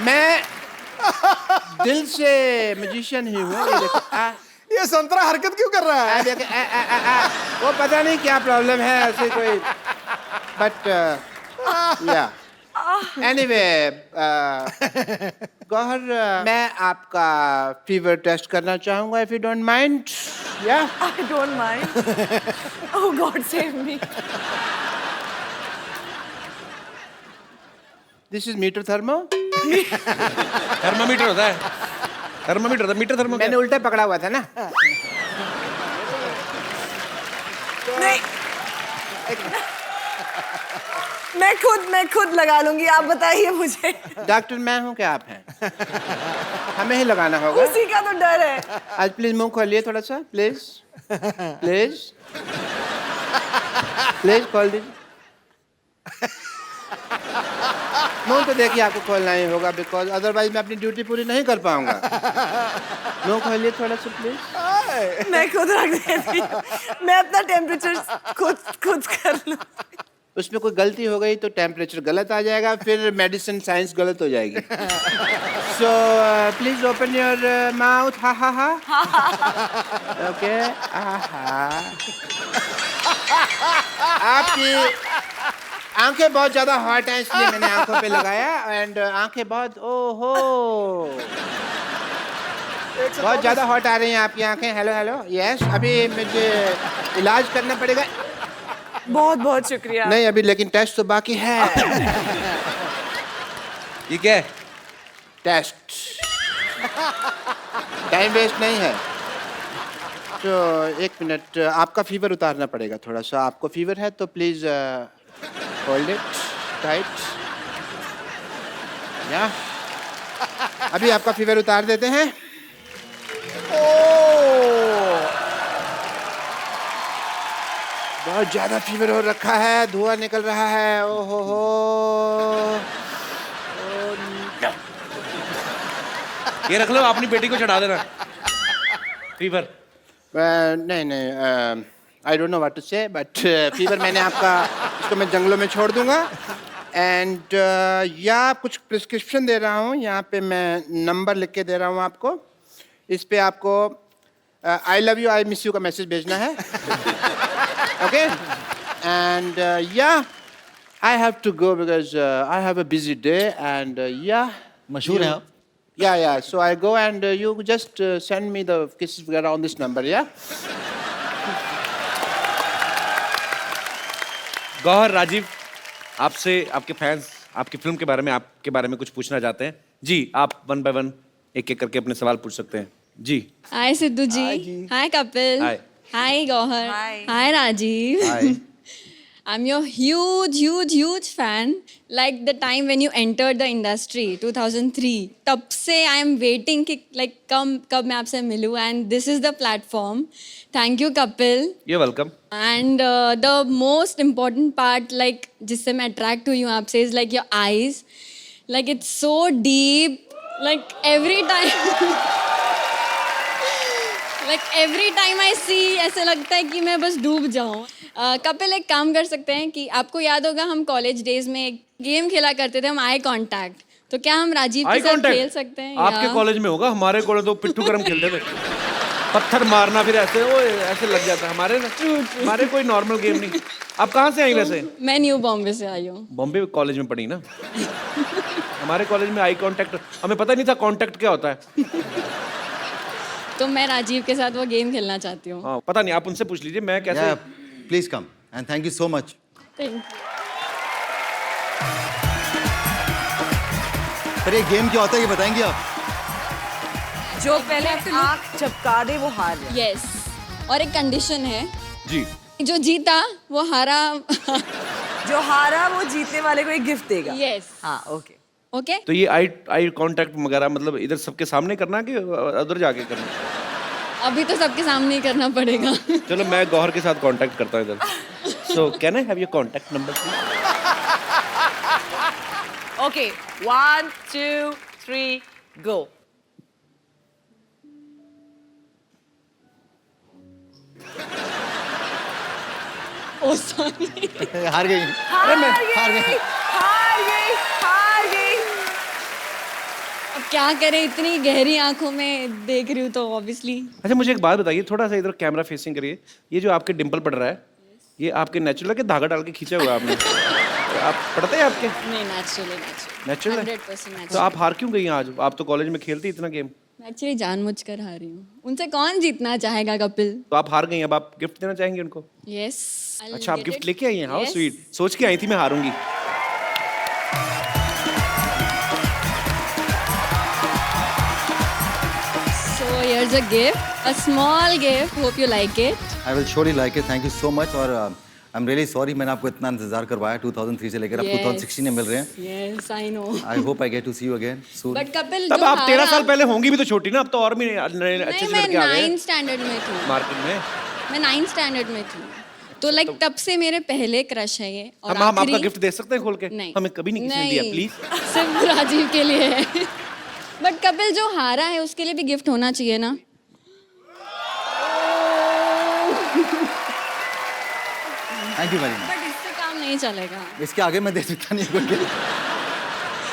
मैं दिल से मैजिशियन ही हूँ। ये देखो, ये संतरा हरकत क्यों कर रहा है? देखो, वो पता नहीं क्या प्रॉब्लम है, ऐसे कोई, बट या एनीवे, गौहर, मैं आपका फीवर टेस्ट करना चाहूंगा, इफ यू डोंट माइंड। या I don't mind. Oh God, save me. This is meter thermo. Thermometer होता है, थर्मामीटर होता है, मीटर थर्मो। मैंने उल्टा पकड़ा हुआ था ना। नहीं, मैं खुद लगा लूंगी, आप बताइए मुझे। डॉक्टर मैं हूँ क्या आप हैं? हमें ही लगाना होगा। उसी का तो डर है। आज प्लीज मुंह खोलिए थोड़ा सा, प्लीज प्लीज प्लीज खोल दीजिए। मुंह तो देखिए आपको खोलना ही होगा, बिकॉज अदरवाइज मैं अपनी ड्यूटी पूरी नहीं कर पाऊंगा। मुंह खोलिए थोड़ा सा प्लीज। मैं खुद रख देती हूँ। मैं अपना टेम्परेचर खुद कर लूँ। उसमें कोई गलती हो गई तो टेम्परेचर गलत आ जाएगा, फिर मेडिसिन साइंस गलत हो जाएगी। So please open your mouth. हा हा हा। ओके। आपकी आंखें बहुत ज्यादा हॉट हैं, इसलिए मैंने आंखों पे लगाया, एंड आंखें बहुत, ओहो, बहुत ज्यादा हॉट आ रही हैं आपकी आंखें। हेलो हेलो, यस, अभी मुझे इलाज करना पड़ेगा। बहुत बहुत शुक्रिया। नहीं अभी, लेकिन टेस्ट तो बाकी है। ये क्या है? टेस्ट, टाइम वेस्ट नहीं है। तो एक मिनट, आपका फीवर उतारना पड़ेगा थोड़ा सा। आपको फीवर है तो प्लीज होल्ड इट टाइट। या अभी आपका फीवर उतार देते हैं। बहुत ज्यादा फीवर हो रखा है, धुआं निकल रहा है। ओहो हो। ये रख लो, अपनी बेटी को चढ़ा देना। फीवर। नहीं नहीं, I don't know what to say, but fever मैंने आपका, इसको मैं जंगलों में छोड़ दूंगा। एंड या कुछ प्रिस्क्रिप्शन दे रहा हूँ, यहाँ पे मैं नंबर लिख के दे रहा हूँ आपको। इस पे आपको I love you, I miss you का मैसेज भेजना है। Okay, and yeah I have to go because I have a busy day, and yeah मशहूर हैं आप। yeah, so I go and you just send me the kisses on this number, yeah? Gauhar, Rajiv, आपसे आपके फैंस आपकी फिल्म के बारे में, आपके बारे में कुछ पूछना चाहते हैं जी। आप वन बाय वन एक एक करके अपने सवाल पूछ सकते हैं जी। हाय सिद्धू जी। हाय Kapil. Hi. Hi Gauhar. Hi. Hi Rajiv. Hi. I'm your huge fan. Like the time when you entered the industry, 2003. तब से I am waiting कि like कब मैं आपसे मिलूँ, and this is the platform. Thank you Kapil. You're welcome. And the most important part, like जिससे मैं attract हुई हूँ आपसे, is like your eyes. Like it's so deep. Like every time I see, ऐसे लगता है कि मैं बस डूब जाऊँ। कपिल, एक काम कर सकते हैं कि आपको याद होगा हम कॉलेज डेज में एक गेम खेला करते थे, हम आई कांटेक्ट। तो क्या हम राजीव के साथ खेल सकते हैं? आपके कॉलेज में होगा, हमारे कॉलेज तो पिट्ठू गरम खेलते थे। पत्थर मारना, फिर ऐसे वो ऐसे लग जाता है। हमारे कोई नॉर्मल गेम नहीं। आप कहाँ से आई वैसे? मैं न्यू बॉम्बे से आई हूँ। बॉम्बे कॉलेज में पढ़ी ना। हमारे कॉलेज में आई कांटेक्ट, हमें पता नहीं था कांटेक्ट क्या होता है। तो मैं राजीव के साथ वो गेम खेलना चाहती हूँ। हाँ, पता नहीं, आप उनसे पूछ लीजिए मैं कैसे। Yeah, please come and thank you so much. Thank you. पर ये गेम क्या होता है ये बताएंगे आप? जो पहले आँख झपका दे वो हार जाए। Yes. और एक कंडीशन है, जी। जो जीता वो हारा। जो हारा वो जीतने वाले को एक गिफ्ट देगा। Yes. हाँ, ओके। ओके? तो ये आई कांटेक्ट वगैरह मतलब इधर सबके सामने करना कि उधर जाके करना? अभी तो सबके सामने ही करना पड़ेगा. चलो मैं गौहर के साथ कांटेक्ट करता हूँ इधर. So can I have your contact number please? Okay, 1, 2, 3, go. Oh sorry. हार गई. हार गई, हार गई. हार गई, हार गई. अब क्या करें, इतनी गहरी आंखों में देख रही हूँ तो ऑब्वियसली. अच्छा मुझे एक बात बताइए, थोड़ा सा इधर कैमरा फेसिंग करिए. ये जो आपके डिंपल पड़ रहा है, ये आपके नेचुरल है कि धागा डाल के खींचा हुआ है आपने? आप पढ़ते हैं आपके? नहीं, नेचुरली नेचुरल है? 100% तो नेचुरल. आप हार क्यों गई आज? आप तो कॉलेज में खेलती इतना गेम. मैं एक्चुअली जानबूझकर हारी हूँ. उनसे कौन जीतना चाहेगा कपिल? तो आप हार गई, अब आप गिफ्ट देना चाहेंगे उनको? यस. अच्छा आप गिफ्ट लेके आई हैं. How sweet. सोच के आई थी मैं हारूंगी. So here's a gift, a small gift. Hope you like it. I will surely like it. Thank you so much. और I'm really sorry मैंने आपको इतना इंतजार करवाया 2003 से लेकर अब 2016 में मिल रहे हैं. Yes, I know. I hope I get to see you again soon. But Kapil तब जो आप 13 हारा, साल पहले होंगी भी तो छोटी ना. अब तो और भी अच्छे नहीं से मैं लड़के आ गए 9th स्टैंडर्ड में थी. मार्केट में. मैं 9th स्टैंडर्ड में थी. तो लाइक तब से मेरे पहले क्रश है ये. और हम आपका आखिरी- गिफ्ट दे सकते हैं खोल के? नहीं. हमें कभी नहीं किसी ने दिया प्लीज. सिर्फ राजीव के लिए है. बट कपिल जो हारा है उसके लिए भी गिफ्ट होना चाहिए ना. Thank you very much. But इससे काम नहीं चलेगा. इसके आगे मैं दे सकता नहीं कोई gift.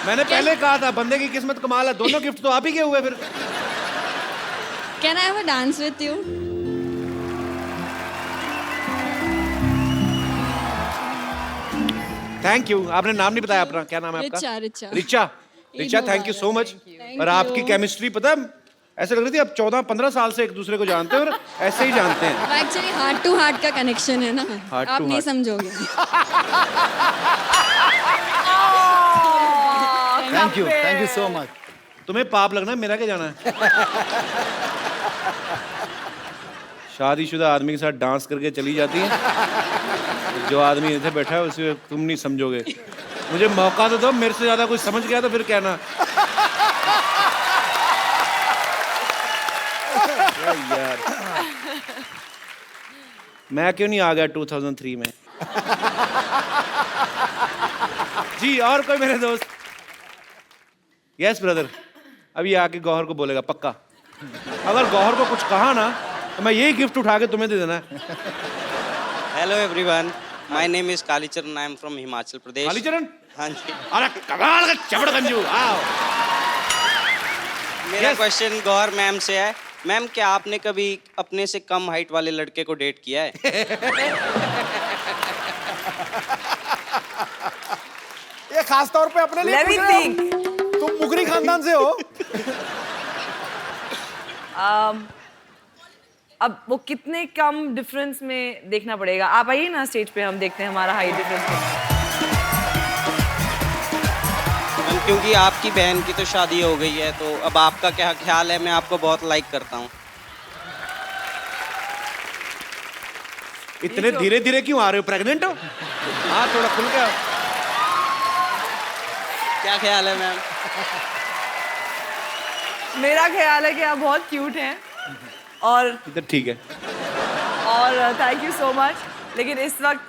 मैंने पहले कहा था बंदे की किस्मत कमाल है. दोनों गिफ्ट तो आप ही के हुए फिर. Can I have a dance with you? Thank you. आपने नाम नहीं बताया अपना. क्या नाम है आपका? Richa. Richa. Richa. Richa thank you so much. और आपकी केमिस्ट्री पता है ऐसे लग रही थी आप 14-15 साल से एक दूसरे को जानते हैं और ऐसे ही जानते हैं. एक्चुअली हार्ट टू हार्ट का कनेक्शन है ना. Heart आप to नहीं heart. समझोगे. Thank you so much. तुम्हें पाप लगना है, मेरा क्या जाना है. शादीशुदा आदमी के साथ डांस करके चली जाती है. जो आदमी इधर बैठा है उसे तुम नहीं समझोगे. मुझे मौका तो दो. मेरे से ज्यादा कोई समझ गया तो फिर कहना. यार मैं क्यों नहीं आ गया 2003 में? जी और कोई मेरे दोस्त? Yes brother. अभी आके गौहर को बोलेगा पक्का. अगर गौहर को कुछ कहा ना तो मैं यही गिफ्ट उठा के तुम्हें दे देना है. Hello everyone, my name is Kalicharan. I am from Himachal Pradesh. Kalicharan? हाँ जी. अरे कमाल का चबड़गंजू. आओ. मेरा Yes. क्वेश्चन गौहर मैम से है. मैम क्या आपने कभी अपने से कम हाइट वाले लड़के को डेट किया है? ये खास तौर पे अपने लिए Let me पूछ रहे हो? think. तुम मुगरी खानदान से हो. अब वो कितने कम डिफरेंस में देखना पड़ेगा. आप आइए ना स्टेज पे, हम देखते हैं हमारा हाइट डिफरेंस. मैम क्योंकि आपकी बहन की तो शादी हो गई है तो अब आपका क्या ख्याल है? मैं आपको बहुत लाइक करता हूँ. इतने धीरे धीरे क्यों आ रहे हो? प्रेग्नेंट हो? हाँ थोड़ा खुल गया. क्या ख्याल है मैम? मेरा ख्याल है कि आप बहुत क्यूट हैं और इधर ठीक है. Thank you so much. लेकिन इस वक्त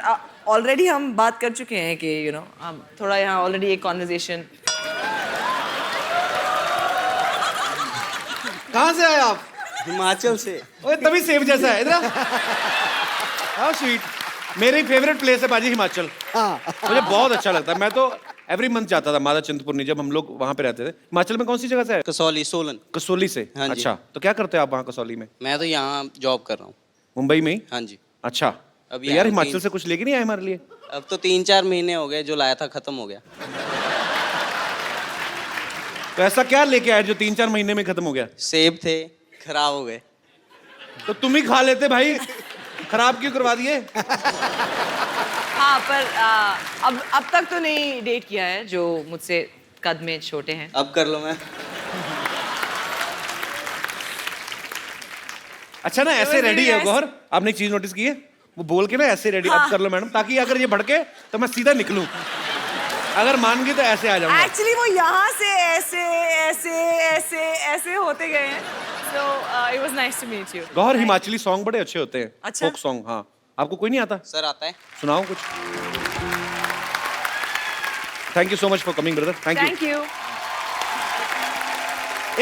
ऑलरेडी हम बात कर चुके हैं कि यू नो हम थोड़ा यहाँ ऑलरेडी एक कॉन्वर्जेशन. कहाँ से आए आप? हिमाचल से. ओए तभी सेब जैसा है. इधर हाउ स्वीट. मेरी फेवरेट प्लेस है बाजी हिमाचल. मुझे बहुत अच्छा लगता है. मैं तो एवरी मंथ जाता था माता चिंतपूर्णी जब हम लोग वहाँ पे रहते थे. हिमाचल में कौन सी जगह से है? कसौली, सोलन. कसौली से. हाँ जी. अच्छा तो क्या करते हैं आप वहाँ कसौली में? मैं तो यहाँ जॉब कर रहा हूँ. मुंबई में ही? हाँ जी. अच्छा. अभी तो यार यहाँ हिमाचल तीन- से कुछ लेके नहीं आए हमारे लिए? अब तो 3-4 महीने हो गए. जो लाया था खत्म हो गया. तो ऐसा क्या लेके आए जो 3-4 महीने में खत्म हो गया? सेब थे, खराब हो गए. तो तुम ही खा लेते भाई. खराब क्यों करवा दिए? हाँ पर अब तक तो नहीं डेट किया है जो मुझसे कद में छोटे हैं. अब कर लो मैम. अच्छा ना ऐसे was रेडी really है nice. गौहर. आपने एक चीज नोटिस की है? वो बोल के ना ऐसे रेडी. हाँ. अब कर लो मैडम ताकि अगर ये भड़के तो मैं सीधा निकलूं. अगर मान गई तो ऐसे आ जाऊंगा. एक्चुअली वो यहाँ से ऐसे ऐसे ऐसे ऐसे होते गए हैं. So it was nice to meet you. Gauhar, Himachali song बड़े अच्छे होते हैं, अच्छा? Folk song. हाँ, आपको कोई नहीं आता? सर आता है। सुनाओ कुछ। Thank you so much for coming brother, thank Thank you. You.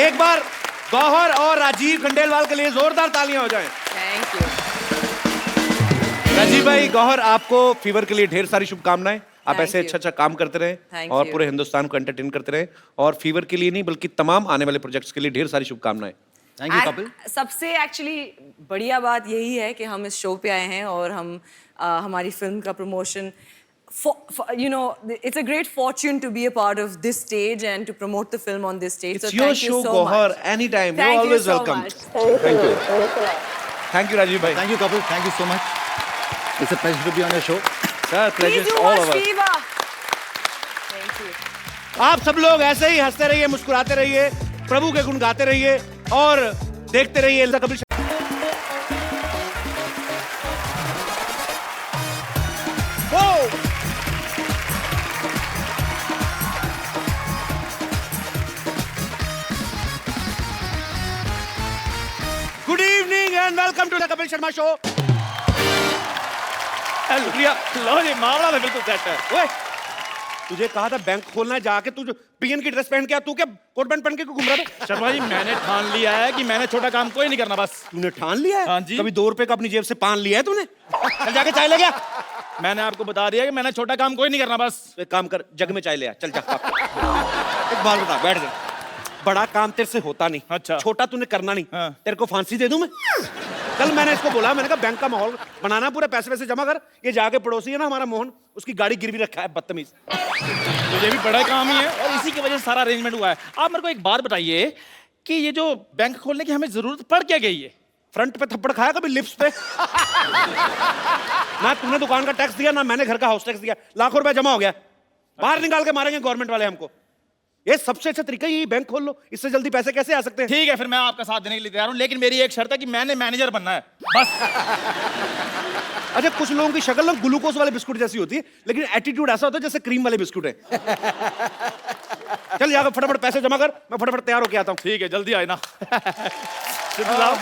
एक बार गौहर और राजीव खंडेलवाल के लिए जोरदार तालियां हो जाएं। Thank you. राजीव भाई, गौहर, आपको फीवर के लिए ढेर सारी शुभकामनाएं। आप Thank ऐसे you. अच्छा काम करते रहें Thank और you. पूरे हिंदुस्तान को एंटरटेन करते रहें, और फीवर के लिए नहीं बल्कि तमाम आने वाले प्रोजेक्ट्स के लिए ढेर सारी शुभकामनाएं। Thank you Kapil. सबसे एक्चुअली बढ़िया बात यही है कि हम इस शो पे आए हैं और हम हमारी फिल्म का promotion you know, it's a great fortune to be a part of this stage and to promote the film on this stage. It's so your thank show, you so Gauhar. much. Anytime. Thank You're always you so welcome. much. Thank you. Thank you, Rajiv bhai. Thank you Kapil, thank you so much. It's a pleasure to be on your show. Sir, pleasure Please is do all watch of us. Viva. Thank you. आप सब लोग ऐसे ही हंसते रहिए, मुस्कुराते रहिए, प्रभु के गुण गाते रहिए और देखते रहिए the Kapil Sharma. Good evening and welcome to the Kapil Sharma show. शुक्रिया। लो जी, मामला तो बिल्कुल सेट है। ओए, तुझे कहा था बैंक खोलना है, जाके तू पीएन की ड्रेस पहन के आ, तू क्या कोट पैंट पहन के घूम रहा था? शर्मा जी, मैंने ठान लिया है कि मैंने छोटा काम कोई नहीं करना बस। तूने ठान लिया है? हाँ जी। कभी 2 रुपए का अपनी जेब से पान लिया है तूने? चल जाके चाय ले गया। मैंने आपको बता दिया कि मैंने छोटा काम कोई नहीं करना बस। एक काम कर, जग में चाय ले आ, चल जा। एक बात बता, बैठ जा। बड़ा काम तेरे से होता नहीं, अच्छा। छोटा तूने करना नहीं। हाँ। तेरे को फांसी दे दूं मैं? कल मैंने इसको बोला, मैंने कहा बैंक का माहौल बनाना, पूरे पैसे वैसे जमा कर। ये जाके पड़ोसी है ना हमारा मोहन, उसकी गाड़ी गिरवी रखा है, बदतमीज। मुझे भी बड़ा काम ही है और इसी की वजह से सारा अरेंजमेंट हुआ है। आप मेरे को एक बात बताइए कि ये जो बैंक खोलने की हमें जरूरत पड़ क्या गई है? फ्रंट पे थप्पड़ खाया कभी लिप्स पे? ना तूने दुकान का टैक्स दिया, ना मैंने घर का हाउस टैक्स दिया। लाखों रुपए जमा हो गया, बाहर निकाल के मारेंगे गवर्नमेंट वाले हमको। ये सबसे अच्छा तरीका यही, बैंक खोल लो। इससे जल्दी पैसे कैसे आ सकते हैं? ठीक है, फिर मैं आपका साथ देने के लिए तैयार हूँ, लेकिन मेरी एक शर्त है कि मैंने मैनेजर बनना है बस। अच्छा, कुछ लोगों की शक्ल ना ग्लूकोज वाले बिस्कुट जैसी होती है, लेकिन एटीट्यूड ऐसा होता है जैसे क्रीम वाले बिस्कुट है। चल जाकर फटाफट पैसे जमा कर, मैं फटाफट तैयार होके आता हूँ। ठीक है, जल्दी आए ना। सिद्धू साहब।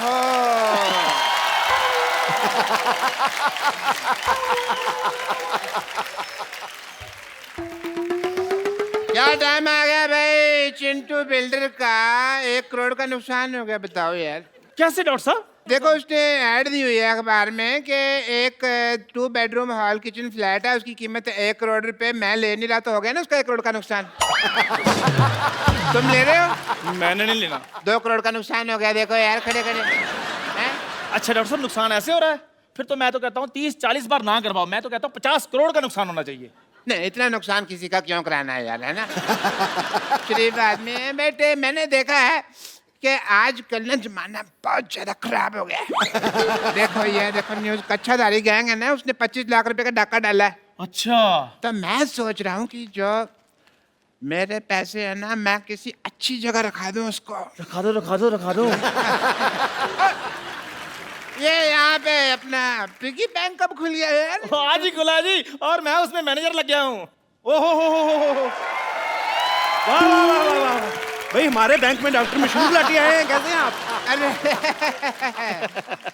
क्या टाइम आ गया भाई चिंटू बिल्डर का? 1 करोड़ का नुकसान हो गया, बताओ यार। कैसे डॉक्टर साहब? देखो, उसने ऐड दी हुई है अखबार में कि एक 2 बेडरूम हॉल किचन फ्लैट है, उसकी कीमत 1 करोड़ रुपए। मैं ले नहीं रहा तो हो गया ना उसका 1 करोड़ का नुकसान। तुम ले रहे हो? मैंने नहीं लेना। 2 करोड़ का नुकसान हो गया, देखो यार, खड़े खड़े हैं? अच्छा डॉक्टर साहब, नुकसान ऐसे हो रहा है? फिर तो मैं तो कहता हूँ 30-40 बार ना करवाओ। मैं तो कहता हूँ 50 करोड़ का नुकसान होना चाहिए। नहीं, इतना नुकसान किसी का क्यों कराना है यार, है ना? शरीफ आदमी है बेटे। मैंने देखा है कि आजकल ना जमाना बहुत ज्यादा खराब हो गया है। देखो ये देखो न्यूज, कच्छाधारी गैंग है ना, उसने 25 लाख रुपए का डाका डाला है। अच्छा। तो मैं सोच रहा हूँ कि जो मेरे पैसे है ना, मैं किसी अच्छी जगह रखा दूं उसको। रखा दो रखा दो रखा दो। ये यहाँ पे अपना पिगी बैंक कब खुल गया यार? आज ही खुला जी, और मैं उसमें मैनेजर लग गया हूँ। ओहो हो। वाह वाह वाह वाह वाह। भाई, हमारे बैंक में डॉक्टर मशहूर लाठी आए हैं, कैसे हैं आप?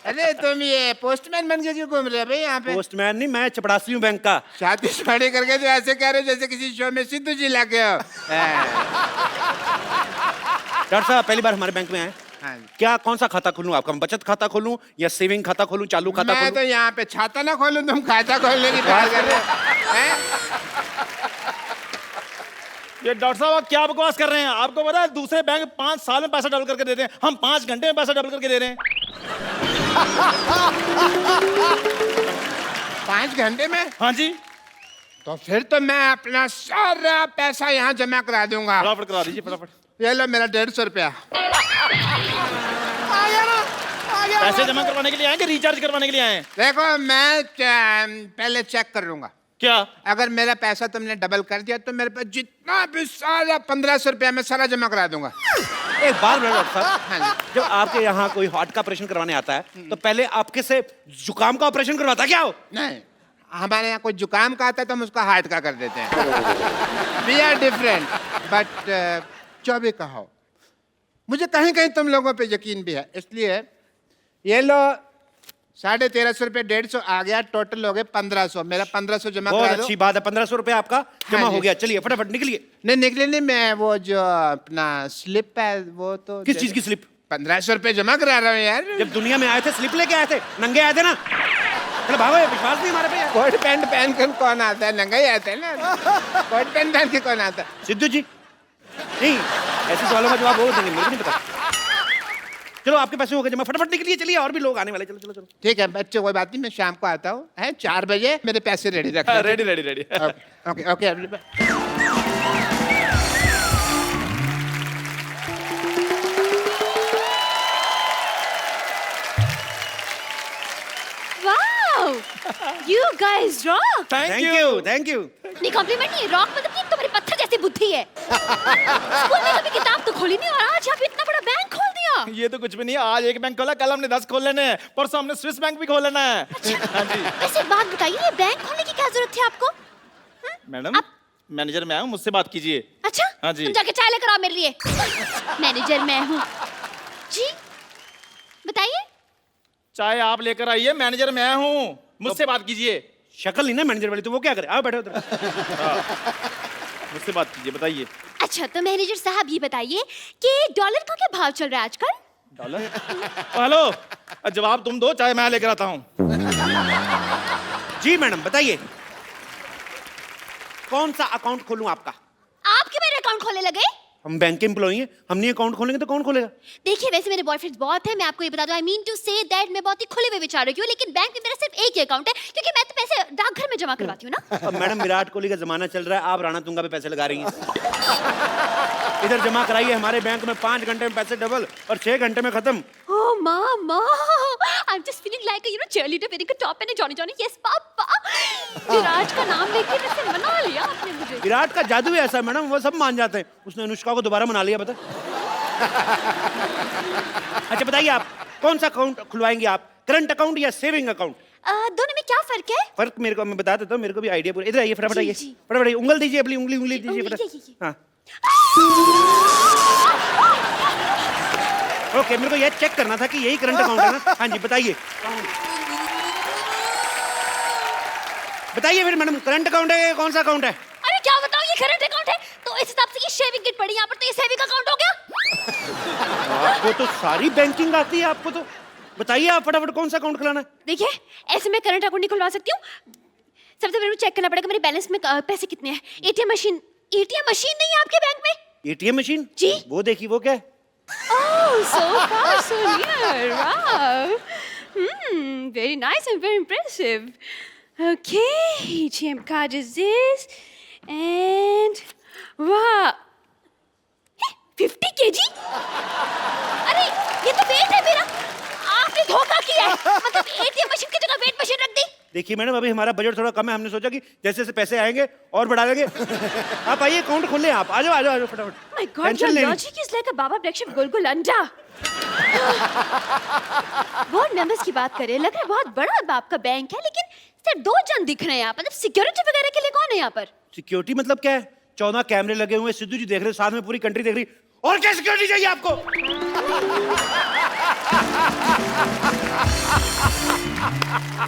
अरे तुम ये पोस्टमैन बन के क्यों घूम रहे हो भाई यहाँ पे? पोस्टमैन नहीं, मैं चपड़ासी हूँ बैंक का। शादी शादी करके तो ऐसे कह रहे हो जैसे किसी शो में सिद्धू जी लगे हो। डॉक्टर साहब, पहली बार हमारे बैंक में आए। हाँ। क्या, कौन सा खाता खोलूं आपका? बचत खाता खोलूं या सेविंग खाता खोलूं, चालू खाता मैं खोलूं? तो यहाँ पे छाता ना खोलूं, तुम खाता खोलने की बात कर रहे हो हैं? ये डॉक्टर साहब, आप क्या बकवास कर रहे हैं? आपको पता है दूसरे बैंक 5 साल में पैसा डबल करके देते हैं, हम 5 घंटे में पैसा डबल करके दे रहे हैं। 5 घंटे में? हाँ जी। तो फिर तो मैं अपना सारा पैसा यहाँ जमा करा दूंगा। फटाफट करा दीजिए, फटाफट। ये लो मेरा 150 रुपया। पैसे जमा करवाने के लिए आए कि रिचार्ज करवाने के लिए आए? देखो, मैं पहले चेक कर लूंगा। क्या? अगर मेरा पैसा तुमने डबल कर दिया तो मेरे पास जितना भी सारा 1500 रुपया मैं सारा जमा करा दूंगा। एक बार डॉक्टर साहब, हाँ। जब आपके यहाँ कोई हार्ट का ऑपरेशन करवाने आता है तो पहले आपके से जुकाम का ऑपरेशन करवाता क्या हो? नहीं, हमारे यहाँ कोई जुकाम का आता है तो हम उसका हार्ट का कर देते हैं। वी आर डिफरेंट, बट जो भी कहो, मुझे कहीं कहीं तुम लोगों पे यकीन भी है, इसलिए ये लो 1350 रुपये, 150 आ गया, टोटल हो गए 1500। मेरा 1500 जमा बहुत करा दो। अच्छी बात है, 1500 रुपये आपका जमा हाँ हो जी। गया। चलिए फटाफट निकलिए। नहीं निकले नहीं, मैं वो जो अपना स्लिप है वो तो किस चीज की स्लिप? 1500 रुपये जमा करा रहा हूँ यार। जब दुनिया में आए थे स्लिप लेके आए थे, नंगे आए थे ना। चलो भागो, विश्वास नहीं हमारे पे यार। कोट पैंट पहन कर कौन आता है? नंगा ही आता है ना। कोट पैंट पहन के कौन आता है? सिद्धू जी नहीं, ऐसे सवालों का जवाब वो देंगे, मेरे को नहीं पता। चलो आपके पैसे हो गए जमा, फटाफट निकलिए। चलिए और भी लोग आने वाले, चलो चलो चलो। ठीक है बच्चों, कोई बात नहीं, मैं शाम को आता हूँ, है 4 बजे मेरे पैसे रेडी रखना। Ready ready ready. Okay okay. Wow, you guys rock. Thank you thank you. नहीं कॉम्प्लीमेंट नहीं, रॉक मतलब कि तुम्हारे पत्थर जैसी बुद्धि है। स्कूल में कभी किताब तो खोली नहीं और आज यहाँ पे इतना बड़ा बैंक खोल दिया। ये तो कुछ भी नहीं, आज एक बैंक खोला, कल हमने 10 खोल लेने हैं, परसों हमने स्विस बैंक भी खोल लेना है। हाँ जी। वैसे एक बात बताइए, ये बैंक खोलने की क्या जरूरत थी आपको? मैडम मैनेजर मैं हूँ, मुझसे बात कीजिए। अच्छा हाँ जी। तुम जाके चाय लेकर आओ मेरे लिए। मैनेजर मैं हूँ जी, बताइए। चाय आप लेकर आइए, मैनेजर मैं हूँ, मुझसे बात कीजिए। शक्ल नहीं ना मैनेजर वाली, तो वो क्या करे? आओ बैठो उधर। मुझसे बात कीजिए, बताइए। अच्छा तो मैनेजर साहब ये बताइए कि डॉलर का क्या भाव चल रहा है आजकल? डॉलर? हेलो, जवाब तुम दो, चाय मैं लेकर आता हूँ। जी मैडम बताइए, कौन सा अकाउंट खोलूं आपका? आपके मेरे अकाउंट खोलने लगे? हम बैंक के एम्प्लॉई हैं, हम नहीं अकाउंट खोलेंगे तो कौन खोलेगा? देखिए वैसे मेरे बॉयफ्रेंड्स बहुत है, मैं आपको ये बता दूं, I mean to say that मैं बहुत ही खुले हुए विचारों की हूँ, लेकिन बैंक में मेरा सिर्फ एक ही अकाउंट है क्योंकि मैं तो पैसे डाकघर में जमा करवाती हूँ ना। अब मैडम विराट कोहली का जमाना चल रहा है, आप राणा तुंगा पे पैसे लगा रही हैं। इधर जमा कराइए हमारे बैंक में, 5 घंटे में पैसे डबल और 6 घंटे में खत्म। Oh mama, I'm just feeling like a cheerleader wearing a top and a Johnny Johnny. Yes पापा। विराट का नाम लेके वैसे मना लिया आपने मुझे। विराट का जादू है ऐसा मैडम, वो सब मान जाते हैं। उसने अनुष्का को दोबारा मना लिया, पता? अच्छा बताइए आप कौन सा अकाउंट खुलवाएंगे आप, करंट अकाउंट या सेविंग अकाउंट? दोनों में क्या फर्क है? फर्क मेरे को मैं बता देता हूँ, मेरे को भी आइडिया पूरा। इधर आइए फटाफट, जी, आइए जी। फटाफट आइए, उंगल दीजिए अपनी, उंगली दीजिए ये फटाफट। हाँ ओके, मेरे को ये चेक करना था कि यही करंट अकाउंट है ना। हाँ जी बताइए, बताइए फिर मैडम, करंट अकाउंट है कौन सा अकाउंट है? अरे क्या बताऊं, ये करंट अकाउंट है तो इस हिसाब से ये शेविंग किट पड़ी यहाँ पर, तो ये सेविंग अकाउंट हो गया। आपको तो सारी बैंकिंग आती है, आपको तो बताइए आप फटाफट कौन सा अकाउंट खुलाना है? देखिए ऐसे मैं करंट अकाउंट नहीं खुलवा सकती हूँ, सबसे पहले चेक करना पड़ेगा मेरे बैलेंस में पैसे कितने हैं। एटीएम मशीन नहीं है आपके बैंक में? एटीएम मशीन जी। वो देखिए, वो क्या है? Oh, so far, so near. Wow. Very nice and very impressive. Okay, ATM card is this. And wow. 50 kg? अरे ये तो वेट है मेरा। आपने धोखा किया है। मतलब ATM मशीन की जगह वेट मशीन रख दी। देखिए मैडम, अभी हमारा बजट थोड़ा कम है, हमने सोचा कि जैसे जैसे पैसे आएंगे और बढ़ा देंगे। आप आइए अकाउंट खोल लें, आप आ जाओ आ जाओ फटाफट। My God, टेंशन your लेनी। logic is like a Baba Black Sheep गुलगुल अंडा। बोर्ड मेंबर्स की बात करें, लग रहा है बहुत बड़ा आपका बैंक है, लेकिन सिर्फ 2 जन दिख रहे हैं यहाँ पर। मतलब सिक्योरिटी वगैरह के लिए कौन है यहाँ पर? सिक्योरिटी मतलब क्या है? 14 कैमरे लगे हुए, सिद्धू जी देख रहे, साथ में पूरी कंट्री देख रही। और क्या सिक्योरिटी चाहिए आपको?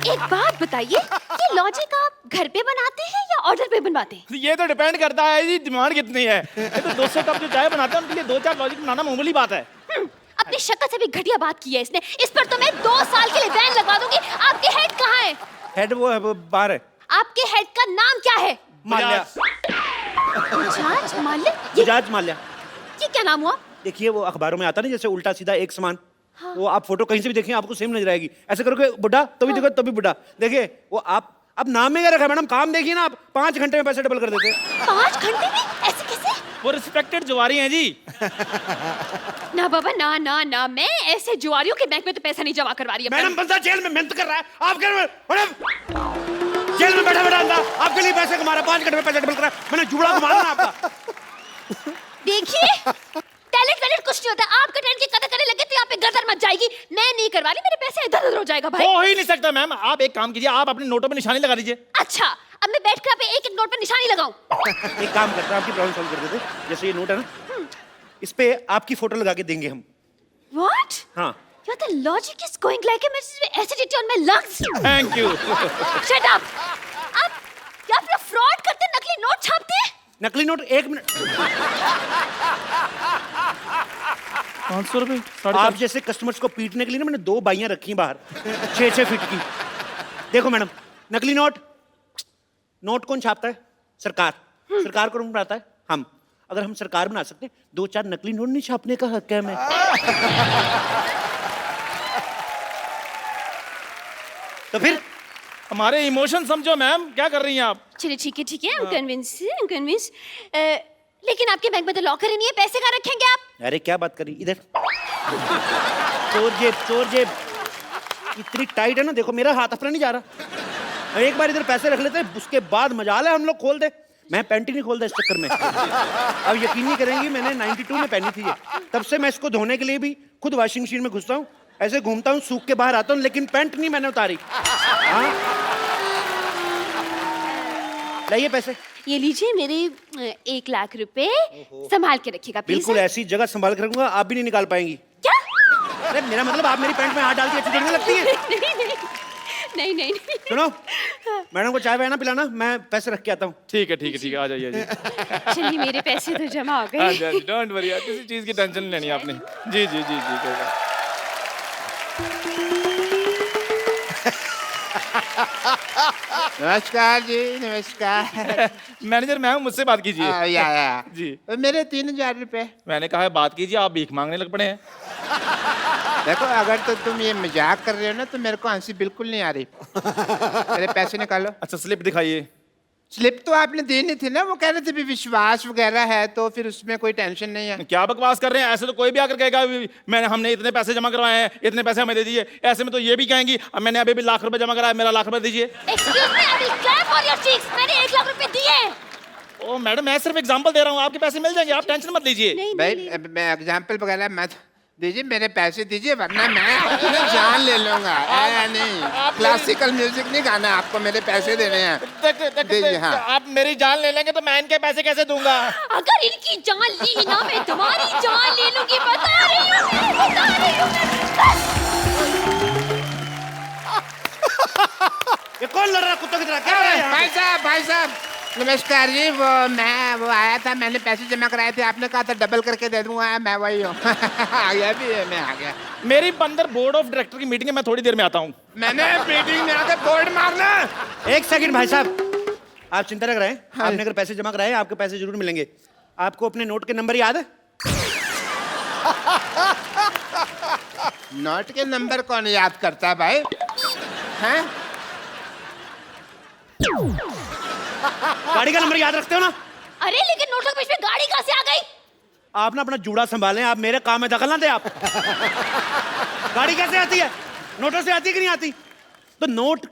एक बात बताइए, ये लॉजिक आप घर पे बनाते हैं या ऑर्डर पे बनवाते हैं? ये तो डिपेंड करता है जी, डिमांड कितनी है। ये तो 200 कप जो चाय बनाते हैं उनके लिए 2-4 लॉजिक बनाना मामूली बात है। अपनी शक्ल से भी घटिया बात की है इसने। इस पर तो मैं 2 साल के लिए बैन लगवा दूंगी। आपके हेड कहाँ है? हेड वो है, वो बाहर है। आपके हेड का नाम क्या है? माल्या। बजाज माल्या? बजाज माल्या। ये क्या नाम हुआ? देखिए वो अखबारों में आता नहीं, जैसे उल्टा सीधा एक समान। हाँ। वो आप फोटो कहीं से भी देखें आपको सेम नजर आएगी। ऐसे करोगे बुढ़ा तो भी देखो तभी बुढ़ा। देखिए वो आप अब नाम में क्या रखा है मैडम, काम देखिए ना आप, 5 घंटे में पैसे डबल कर देते हैं। 5 घंटे में? ऐसे कैसे? वो रिस्पेक्टेड जुआरी हैं जी। ना बाबा ना ना ना, मैं ऐसे जुआरियों के बैंक में तो पैसा नहीं जमा करवा रही है। मैडम बंदा जेल में मेहनत कर रहा है, आप कह रहे हो मैडम जेल में बैठा बैठा आपके लिए पैसे कमा रहा है, 5 घंटे में पैसे डबल कर रहा है। मैंने जुड़ा घुमा ना आपका। देखिए टैलेंट कुछ नहीं होता। आपका टैलेंट की कदर करने लगे तो यहाँ पे गदर मच जाएगी। मैं नहीं करवा रही, मेरे पैसे इधर उधर हो जाएगा भाई। हो ही नहीं सकता मैम, आप एक काम कीजिए, आप अपने नोटों पे निशानी लगा दीजिए। अच्छा अब मैं बैठकर आप एक एक नोट पर निशानी लगाऊं? एक काम करता है, आपकी प्रॉब्लम सॉल्व कर देते। जैसे ये नोट है ना, इस पे आपकी फोटो लगा के देंगे हम। What? हाँ। Your the logic is going like a acidity on my lungs. Thank you. Shut up. आप लोग फ्रॉड करते, नकली नोट छापते हैं? नकली नोट 1 मिनट। 500 रुपए। आप जैसे कस्टमर्स को पीटने के लिए ना मैंने 2 बाइयां रखी हैं बाहर 6-6 फीट की। देखो मैडम, नकली नोट कौन छापता है? सरकार। सरकार कौन बनाता है? हम। अगर हम सरकार बना सकते 2-4 नकली नोट नहीं छापने का हक है हमें। तो फिर हमारे इमोशन समझो मैम, क्या कर रही हैं आप? चलिए ठीक है I'm convinced. लेकिन आपके बैंक में तो लॉकर ही नहीं है, पैसे कहाँ रखेंगे आप? अरे क्या बात करी, इधर। चोर जेब इतनी टाइट है ना, देखो मेरा हाथ अपना नहीं जा रहा। एक बार इधर पैसे रख लेते हैं, उसके बाद मजाल है हम लोग खोल दे। मैं पैंट ही नहीं खोलता इस चक्कर में। अब यकीन नहीं करेंगी, मैंने 92 में पहनी थी ये। तब से मैं इसको धोने के लिए भी खुद वॉशिंग मशीन में घुसता हूँ, ऐसे घूमता हूँ, सूख के बाहर आता हूँ, लेकिन पैंट नहीं मैंने उतारी। हाँ? लाइए पैसे। ये लीजिए मेरे 1 लाख रुपए, संभाल के रखिएगा प्लीज। बिल्कुल ऐसी जगह संभाल के रखूंगा, आप भी नहीं निकाल पाएंगी। क्या? अरे मेरा मतलब आप मेरी पैंट में हाथ डाल के अच्छी देखने लगती है। नहीं। सुनो, मैडम को चाय वाय ना पिलाना, मैं पैसे रख के आता हूँ। ठीक है आ जाइए। चलिए मेरे पैसे तो जमा हो गए। डोंट वरी, किसी चीज की टेंशन नहीं लेनी आपने। जी कोई बात। नमस्कार जी, नमस्कार। मैनेजर मैम मुझसे बात कीजिए। या जी। मेरे 3000 रुपए। मैंने कहा है बात कीजिए, आप भीख मांगने लग पड़े हैं। देखो, अगर तो तुम ये मजाक कर रहे हो ना, तो मेरे को हंसी बिल्कुल नहीं आ रही। मेरे पैसे निकालो। अच्छा स्लिप दिखाइए। स्लिप तो आपने देनी थी ना, वो कह रहे थे भी विश्वास वगैरह है, तो फिर उसमें कोई टेंशन नहीं है। क्या बकवास कर रहे हैं? ऐसे तो कोई भी आकर कहेगा हमने इतने पैसे जमा करवाए हैं, इतने पैसे हमें दे दीजिए। ऐसे में तो ये भी कहेंगी मैंने अभी भी लाख रुपए जमा कराया, मेरा लाख रुपए दीजिए। Excuse me, I will clap on your cheeks. मैंने 1 लाख रुपए दिए। ओ मैडम, मैं सिर्फ एग्जांपल दे रहा हूँ, आपके पैसे मिल जाएंगे, आप टेंशन मत लीजिए। भाई मैं एग्जाम्पल वगैरह मत दीजिए, मेरे पैसे दीजिए, वरना मैं अपनी जान ले लूंगा। नहीं, क्लासिकल म्यूजिक नहीं गाना, आपको मेरे पैसे देने हैं। दीजिए। हाँ, आप मेरी जान ले लेंगे तो मैं इनके पैसे कैसे दूंगा? अगर इनकी जान ली ना, मैं तुम्हारी जान ले लूंगी। बता रही हूँ। ये कौन लड़ रहा कुत्तों की तरह? क्या हो रहा है यहाँ पे? भाई साहब नमस्कार जी। वो आया था, मैंने पैसे जमा कराए थे, आपने कहा था डबल करके दे दूंगा, मैं वही हूँ। आ गया भी है, मैं आ गया। मेरी अंदर बोर्ड ऑफ डायरेक्टर की मीटिंग है, मैं थोड़ी देर में आता हूँ। मैंने मीटिंग में आकर बोर्ड मारना। 1 सेकंड भाई साहब, आप चिंता न कराएं। आपने अगर पैसे जमा कराए, आपके पैसे जरूर मिलेंगे। आपको अपने नोट के नंबर याद है? नोट के नंबर कौन याद करता है भाई? हैं? गाड़ी का नंबर याद रखते हो ना? अरे लेकिन नोटों के बीच में गाड़ी कहाँ से आ गई? आप ना अपना जूड़ा संभालें, आप मेरे काम में दखल ना दे आप। गाड़ी कैसे आती है? नोटों से आती है कि नहीं आती? तो नोट,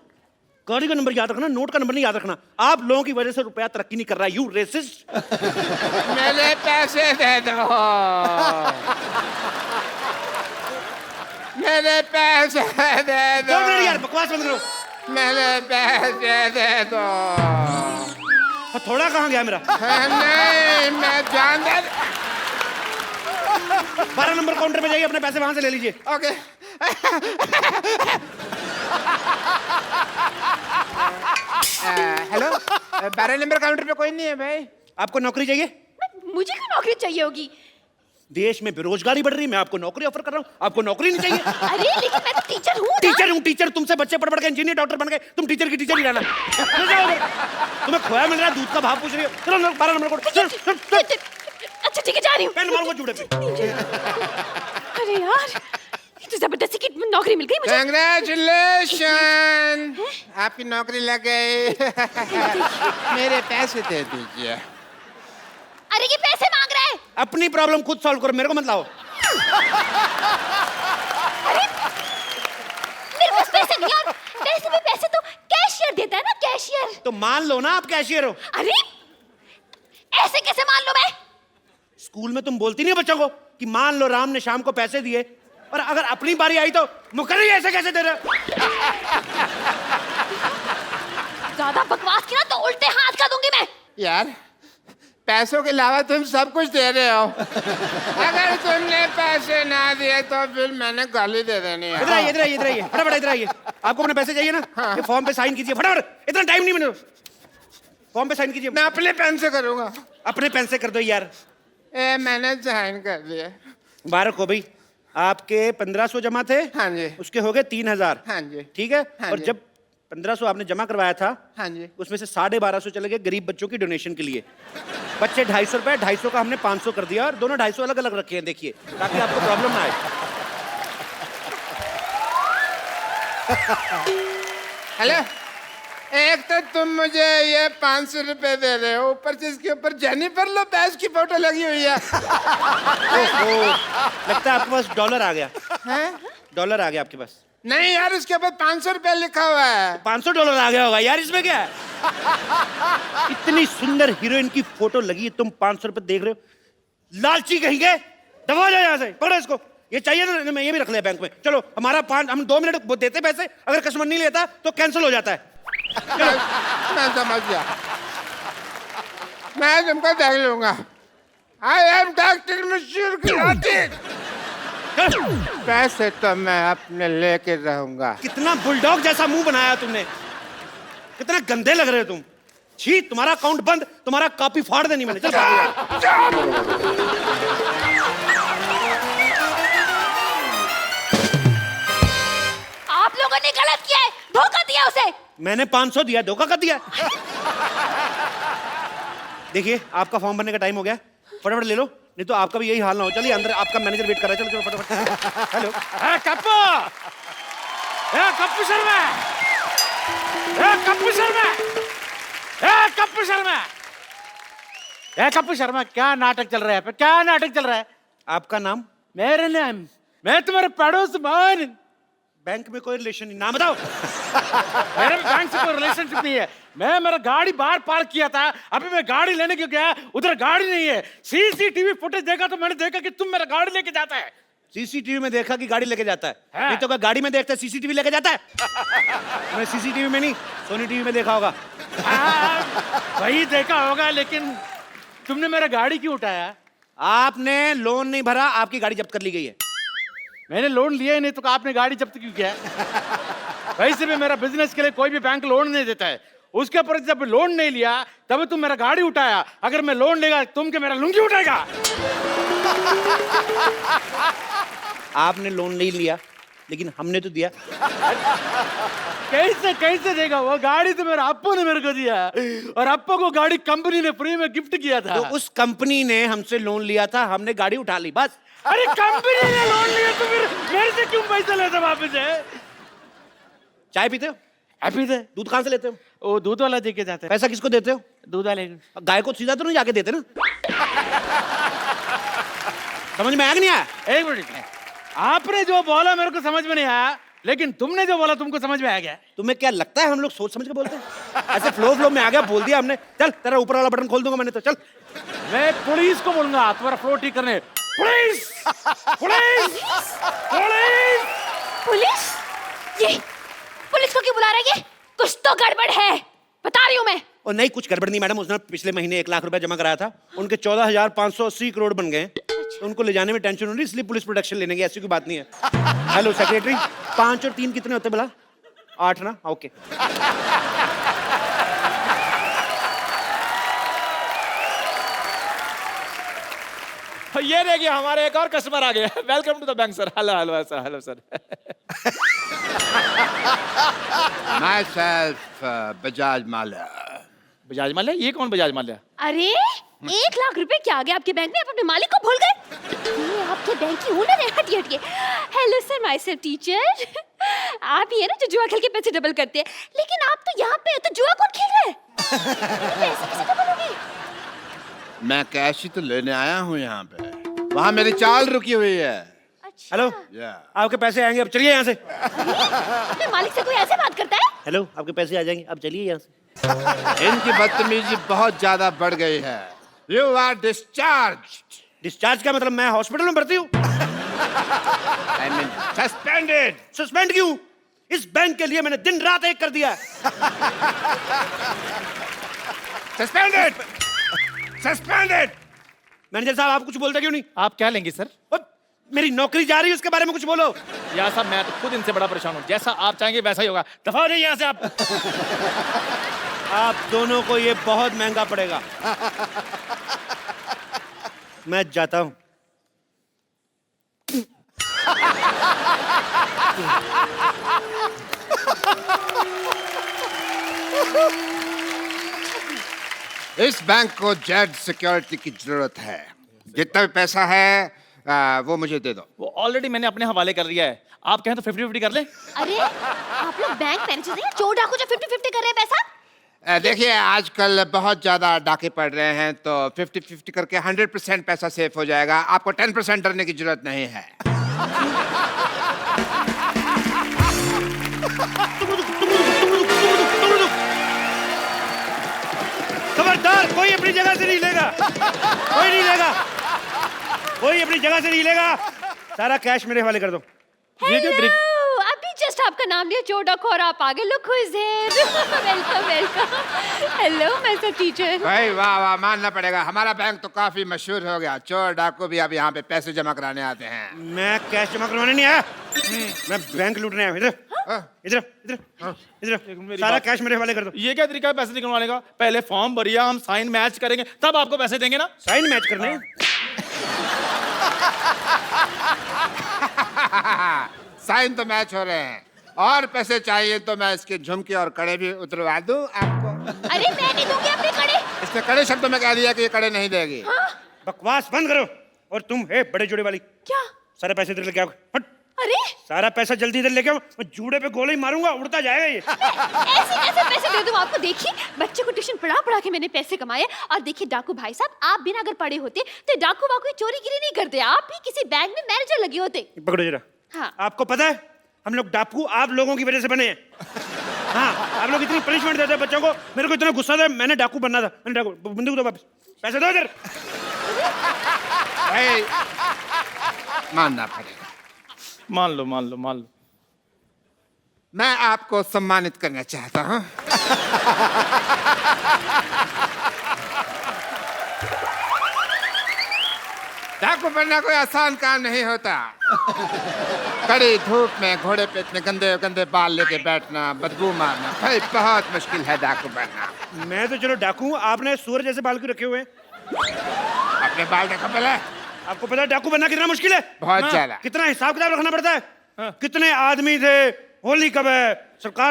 गाड़ी का नंबर याद रखना, नोट का नंबर नहीं याद रखना। आप लोगों की वजह से रुपया तरक्की नहीं कर रहा है, यू रेसिस्ट। मेरे पैसे दे दो। मेरे पैसे दे दो। यार बकवास बंद करो। मेरे पैसे दे दो। थोड़ा कहाँ गया मेरा? नहीं, मैं जान दे। 12 नंबर काउंटर पे जाइए, अपने पैसे वहां से ले लीजिए। ओके। हेलो, 12 नंबर काउंटर पे कोई नहीं है भाई। आपको नौकरी चाहिए? मुझे क्यों नौकरी चाहिए होगी? देश में बेरोजगारी बढ़ रही है, मैं आपको नौकरी ऑफर कर रहा हूँ, आपको नौकरी नहीं चाहिए? अरे लेकिन मैं तो टीचर हूँ। टीचर तुमसे बच्चे पढ़ के इंजीनियर डॉक्टर बन गए, तुम टीचर की टीचर ही रहना। तुम्हें खोया मिल रहा है, दूध का भाव पूछ रही हो। चलो 12 नंबर कोड। अच्छा ठीक है, जा रही हूँ। पेन मारूंगा जूड़े पे। अरे यार, ये तो जबरदस्ती की नौकरी मिल गई मुझे। कांग्रेचुलेशन, आपकी नौकरी लग गई। मेरे पैसे दे दीजिए। अरे ये पैसे मांग रहा है। अपनी प्रॉब्लम खुद सॉल्व करो, मेरे को मत लाओ। अरे मेरे पास पैसे नहीं यार, वैसे भी पैसे तो कैशियर देता है ना, कैशियर। तो मान लो ना आप कैशियर हो। अरे ऐसे कैसे मान लो? मैं स्कूल में तुम बोलती नहीं बच्चों को कि मान लो राम ने शाम को पैसे दिए, और अगर अपनी बारी आई तो मुकर्री ऐसे कैसे दे रहे? ज्यादा बकवास की ना तो उल्टे हाथ का दूंगी मैं। यार पैसों के अलावा तुम सब कुछ दे रहे हो। अगर तुमने पैसे ना दिए तो फिर मैंने गाली दे देनी है। इधर आइए, इधर आइए, इधर आइए, फटाफट इधर आइए। आपको अपने पैसे चाहिए ना? ये फॉर्म पे साइन कीजिए फटाफट, इतना टाइम नहीं मैंने। फॉर्म पे साइन कीजिए। मैं अपने पेन से करूंगा। अपने पेन से कर दो यार। मैंने साइन कर दिया। मुबारक हो भाई, आपके 1500 जमा थे। हाँ जी। उसके हो गए 3000। हाँ जी। ठीक है। हाँ और जी। जब 1500 आपने जमा करवाया था, हाँ जी। उसमें से 1250 चले गए गरीब बच्चों की डोनेशन के लिए। बच्चे 250 रुपए, 250 का हमने 500 कर दिया और दोनों 250 अलग अलग रखे हैं, देखिए, ताकि आपको प्रॉब्लम ना आए। हेलो, एक तो तुम मुझे ये 500 रुपए दे रहे हो, ऊपर से इसके ऊपर जेनिफर लोपेज की फोटो लगी हुई है। लगता है आपके पास डॉलर आ गया। हैं? डॉलर आ गया आपके पास। नहीं यार, उसके ऊपर 500 रुपए लिखा हुआ है। 500 डॉलर आ गया होगा यार, इसमें क्या है? इतनी सुंदर हीरोइन की फोटो लगी है, तुम 500 रुपए देख रहे हो? लालची कहेंगे, दबा जाओ यहाँ से, पकड़ो इसको। ये चाहिए ना, मैं ये भी रख लिया बैंक में। चलो, हमारा हम 2 मिनट देते पैसे, अगर कस्टमर नहीं लेता तो कैंसिल हो जाता है। मैं समझ गया, मैं तुमको देख लूंगा। आई एम डॉक्टर मशहूर पैसे तो मैं अपने लेके रहूंगा। कितना बुलडॉग जैसा मुंह बनाया तुमने, कितना गंदे लग रहे हो तुम। छी, तुम्हारा अकाउंट बंद, तुम्हारा कॉपी फाड़ देनी मैंने। चल आप लोगों ने गलत किया है, धोखा दिया उसे। मैंने 500 दिया, धोखा कर दिया। देखिए, आपका फॉर्म भरने का टाइम हो गया, फटाफट ले लो, नहीं तो आपका भी यही हाल ना हो। चलिए अंदर, आपका मैनेजर वेट कर रहा है। चलो चलो फटाफट। हेलो, कप्पू, कप्पू शर्मा, कप्पू शर्मा, कप्पू शर्मा, कप्पू शर्मा, क्या नाटक चल रहा है? क्या नाटक चल रहा है? आपका नाम? मेरा नाम, मैं तुम्हारे पड़ोस मान। बैंक में कोई रिलेशन नहीं, नाम बताओ। मेरे बैंक से कोई रिलेशनशिप नहीं है। मैं मेरा गाड़ी बाहर पार्क किया था, अभी मैं गाड़ी लेने क्यों गया, उधर गाड़ी नहीं है। सीसीटीवी फुटेज देखा तो मैंने देखा कि तुम मेरा गाड़ी लेके जाता है। सीसीटीवी में देखा कि गाड़ी लेके जाता है? नहीं तो क्या गाड़ी में देखता है सीसीटीवी लेके जाता है? मैं सीसीटीवी में नहीं, सोनी टीवी में देखा होगा। वही देखा होगा, लेकिन तुमने मेरा गाड़ी क्यों उठाया? आपने लोन नहीं भरा, आपकी गाड़ी जब्त कर ली गई है। मैंने लोन लिया ही नहीं तो आपने गाड़ी जब्त क्यों किया? वैसे भी मेरा बिजनेस के लिए कोई भी बैंक लोन नहीं देता है। उसके ऊपर जब लोन नहीं लिया तब तुम मेरा गाड़ी उठाया। अगर मैं लोन लेगा तुम क्या मेरा लुंगी उठाएगा? आपने लोन नहीं लिया, लेकिन हमने तो दिया। कैसे कैसे देगा? वो गाड़ी तो मेरा अप्पू ने मेरे को दिया, और अप्पू को गाड़ी कंपनी ने फ्री में गिफ्ट किया था। तो उस कंपनी ने हमसे लोन लिया था, हमने गाड़ी उठा ली, बस। अरे कंपनी ने लोन लिया तो फिर मेरे से क्यों पैसा लेते वापस है? चाय पीते हो? पीते। दूध कहाँ से लेते हो? वो दूध वाला दे के जाते हैं। पैसा किसको देते हो? दूध वाले। गाय को सीधा तो नहीं जाके देते ना? समझ में आया कि नहीं आया? एक मिनट, आपने जो बोला मेरे को समझ में नहीं आया, लेकिन तुमने जो बोला तुमको समझ में आ गया। तुम्हें क्या लगता है हम लोग सोच समझ के बोलते हैं? ऐसे फ्लो में आ गया, बोल दिया हमने। चल, तेरा ऊपर वाला बटन खोल दूंगा मैंने तो। चल, मैं पुलिस को बोलूंगा तुम्हारा फ्लो ठीक करने। Police, police, police, police? ये पुलिस को क्यों बुला रहे हैं? कुछ तो गड़बड़ है, बता रही हूँ मैं। और नहीं, कुछ गड़बड़ नहीं मैडम। उसने पिछले महीने 1 लाख रुपए जमा कराया था, उनके 14,580 करोड़ बन गए। तो उनको ले जाने में टेंशन हो रही, इसलिए पुलिस प्रोटेक्शन लेने की, ऐसी कोई बात नहीं है। हेलो सेक्रेटरी, 5 और 3 कितने होते भला? 8 ना? ओके। ये देखिए, हमारे एक और कस्टमर आ गए। Welcome to the bank sir. Hello hello sir, hello sir. Myself, Bajaj Mallya. Bajaj Mallya? ये कौन बजाज माल्या? अरे 1 लाख रुपए क्या आ गए आपके बैंक में? आप अपने मालिक को भूल गए? ये आपके बैंक की ओनर है। हटिए हटिए। Hello sir, myself teacher. आप ही है ना जो जुआ खेल के पैसे डबल करते हैं, लेकिन आप तो यहाँ पे तो जुआ कौन खेल रहे हैं? पैसे कैसे डबल होंगे? मैं कैश ही तो लेने आया हूँ यहाँ पे, वहाँ मेरी चाल रुकी हुई है। अच्छा। हेलो, आपके पैसे आएंगे, अब चलिए यहाँ से। अपने मालिक से कोई ऐसे बात करता है? हेलो, आपके पैसे आ जाएंगे, अब चलिए यहाँ से। इनकी बदतमीजी बहुत ज्यादा बढ़ गई है। You are discharge. डिस्चार्ज का मतलब मैं हॉस्पिटल में भर्ती हूँ? I mean suspended. सस्पेंड क्यों? इस बैंक के लिए मैंने दिन रात एक कर दिया। सस्पेंडेड। सस्पेंडेड। मैनेजर साहब आप कुछ बोलते क्यों नहीं? आप क्या लेंगे सर? मेरी नौकरी जा रही है उसके बारे में कुछ बोलो। यार साहब मैं तो खुद इनसे बड़ा परेशान हूँ, जैसा आप चाहेंगे वैसा ही होगा। दफा हो जाइए यहाँ से आप। आप दोनों को ये बहुत महंगा पड़ेगा। मैं जाता हूं। इस बैंक को जेड सिक्योरिटी की जरूरत है। जितना भी पैसा है वो मुझे दे दो। वो ऑलरेडी मैंने अपने हवाले कर लिया है, आप कहें तो 50-50 कर लें। अरे आप लोग बैंक मैनेजर हैं, चोर डाकू जो 50-50 कर रहे हैं पैसा। देखिए आजकल बहुत ज्यादा डाके पड़ रहे हैं, तो 50-50 करके 100% पैसा सेफ हो जाएगा। आपको 10% डरने की जरूरत नहीं है। खबरदार, कोई अपनी जगह से नहीं लेगा, कोई नहीं लेगा, कोई अपनी जगह से नहीं लेगा। सारा कैश मेरे हवाले कर दो। हेलो, अभी जस्ट आपका नाम लिया चोर डाकू और आप आगे। Look who is here. Welcome welcome. Hello my teacher. भाई वाह वाह, मानना पड़ेगा, हमारा बैंक तो काफी मशहूर हो गया। चोर डाकू भी अब यहाँ पे पैसे जमा कराने आते हैं। मैं कैश जमा करवाने नहीं आया, मैं बैंक लूटने आया। इधर इधर इधर इधर, सारा कैश मेरे हवाले कर दो। ये क्या तरीका है पैसे निकलवाने का? पहले फॉर्म भरिए, हम साइन मैच करेंगे, तब आपको पैसे देंगे ना। साइन मैच करने? साइन तो मैच हो रहे हैं, और पैसे चाहिए तो मैं इसके झुमके और कड़े भी उतरवा दूं आपको। अरे मैं नहीं दूंगी अपने कड़े। इसने कड़े शब्दों में कह दिया कि ये कड़े नहीं देगी। बकवास बंद करो। और तुम है बड़े जोड़े वाली, क्या? सारे पैसे इधर लेके आओ। हट। अरे सारा पैसा जल्दी इधर लेके आओ, मैं जूड़े पे गोली मारूंगा, उड़ता जाएगा ये। ऐसे कैसे पैसे दे दूं आपको? देखिए बच्चे को ट्यूशन पढ़ा पढ़ा के मैंने पैसे कमाए। और देखिए डाकू भाई साहब, आप बिना अगर पढ़े होते तो डाकू वाकू चोरी गिरी नहीं करते, आप भी किसी बैंक में मैनेजर लगे होते। पकड़ो जरा। हाँ। आपको पता है हम लोग डाकू आप लोगों की वजह से बने हैं। हाँ, आप लोग इतनी पनिशमेंट देते हैं बच्चों को, मेरे को इतना गुस्सा था, मैंने डाकू बनना था। मैंने डाकू, बंदूक दो वापस, पैसे दो इधर। भाई मानना पड़ेगा। मान लो मान लो मान लो। मैं आपको सम्मानित करना चाहता हूँ। डाकू बनना कोई आसान काम नहीं होता। कड़ी धूप में घोड़े पे इतने गंदे गंदे बाल लेके बैठना, बदबू मारना, भाई बहुत मुश्किल है डाकू बनना। मैं तो चलो डाकू हूं, आपने सूअर जैसे बाल क्यों रखे हुए हैं? अपने बाल देखो पहले। आपको पता है डाकू बनना कितना मुश्किल है? बहुत ज्यादा। कितना हिसाब किताब रखना पड़ता है। कितने आदमी थे, होली कब है, सरकार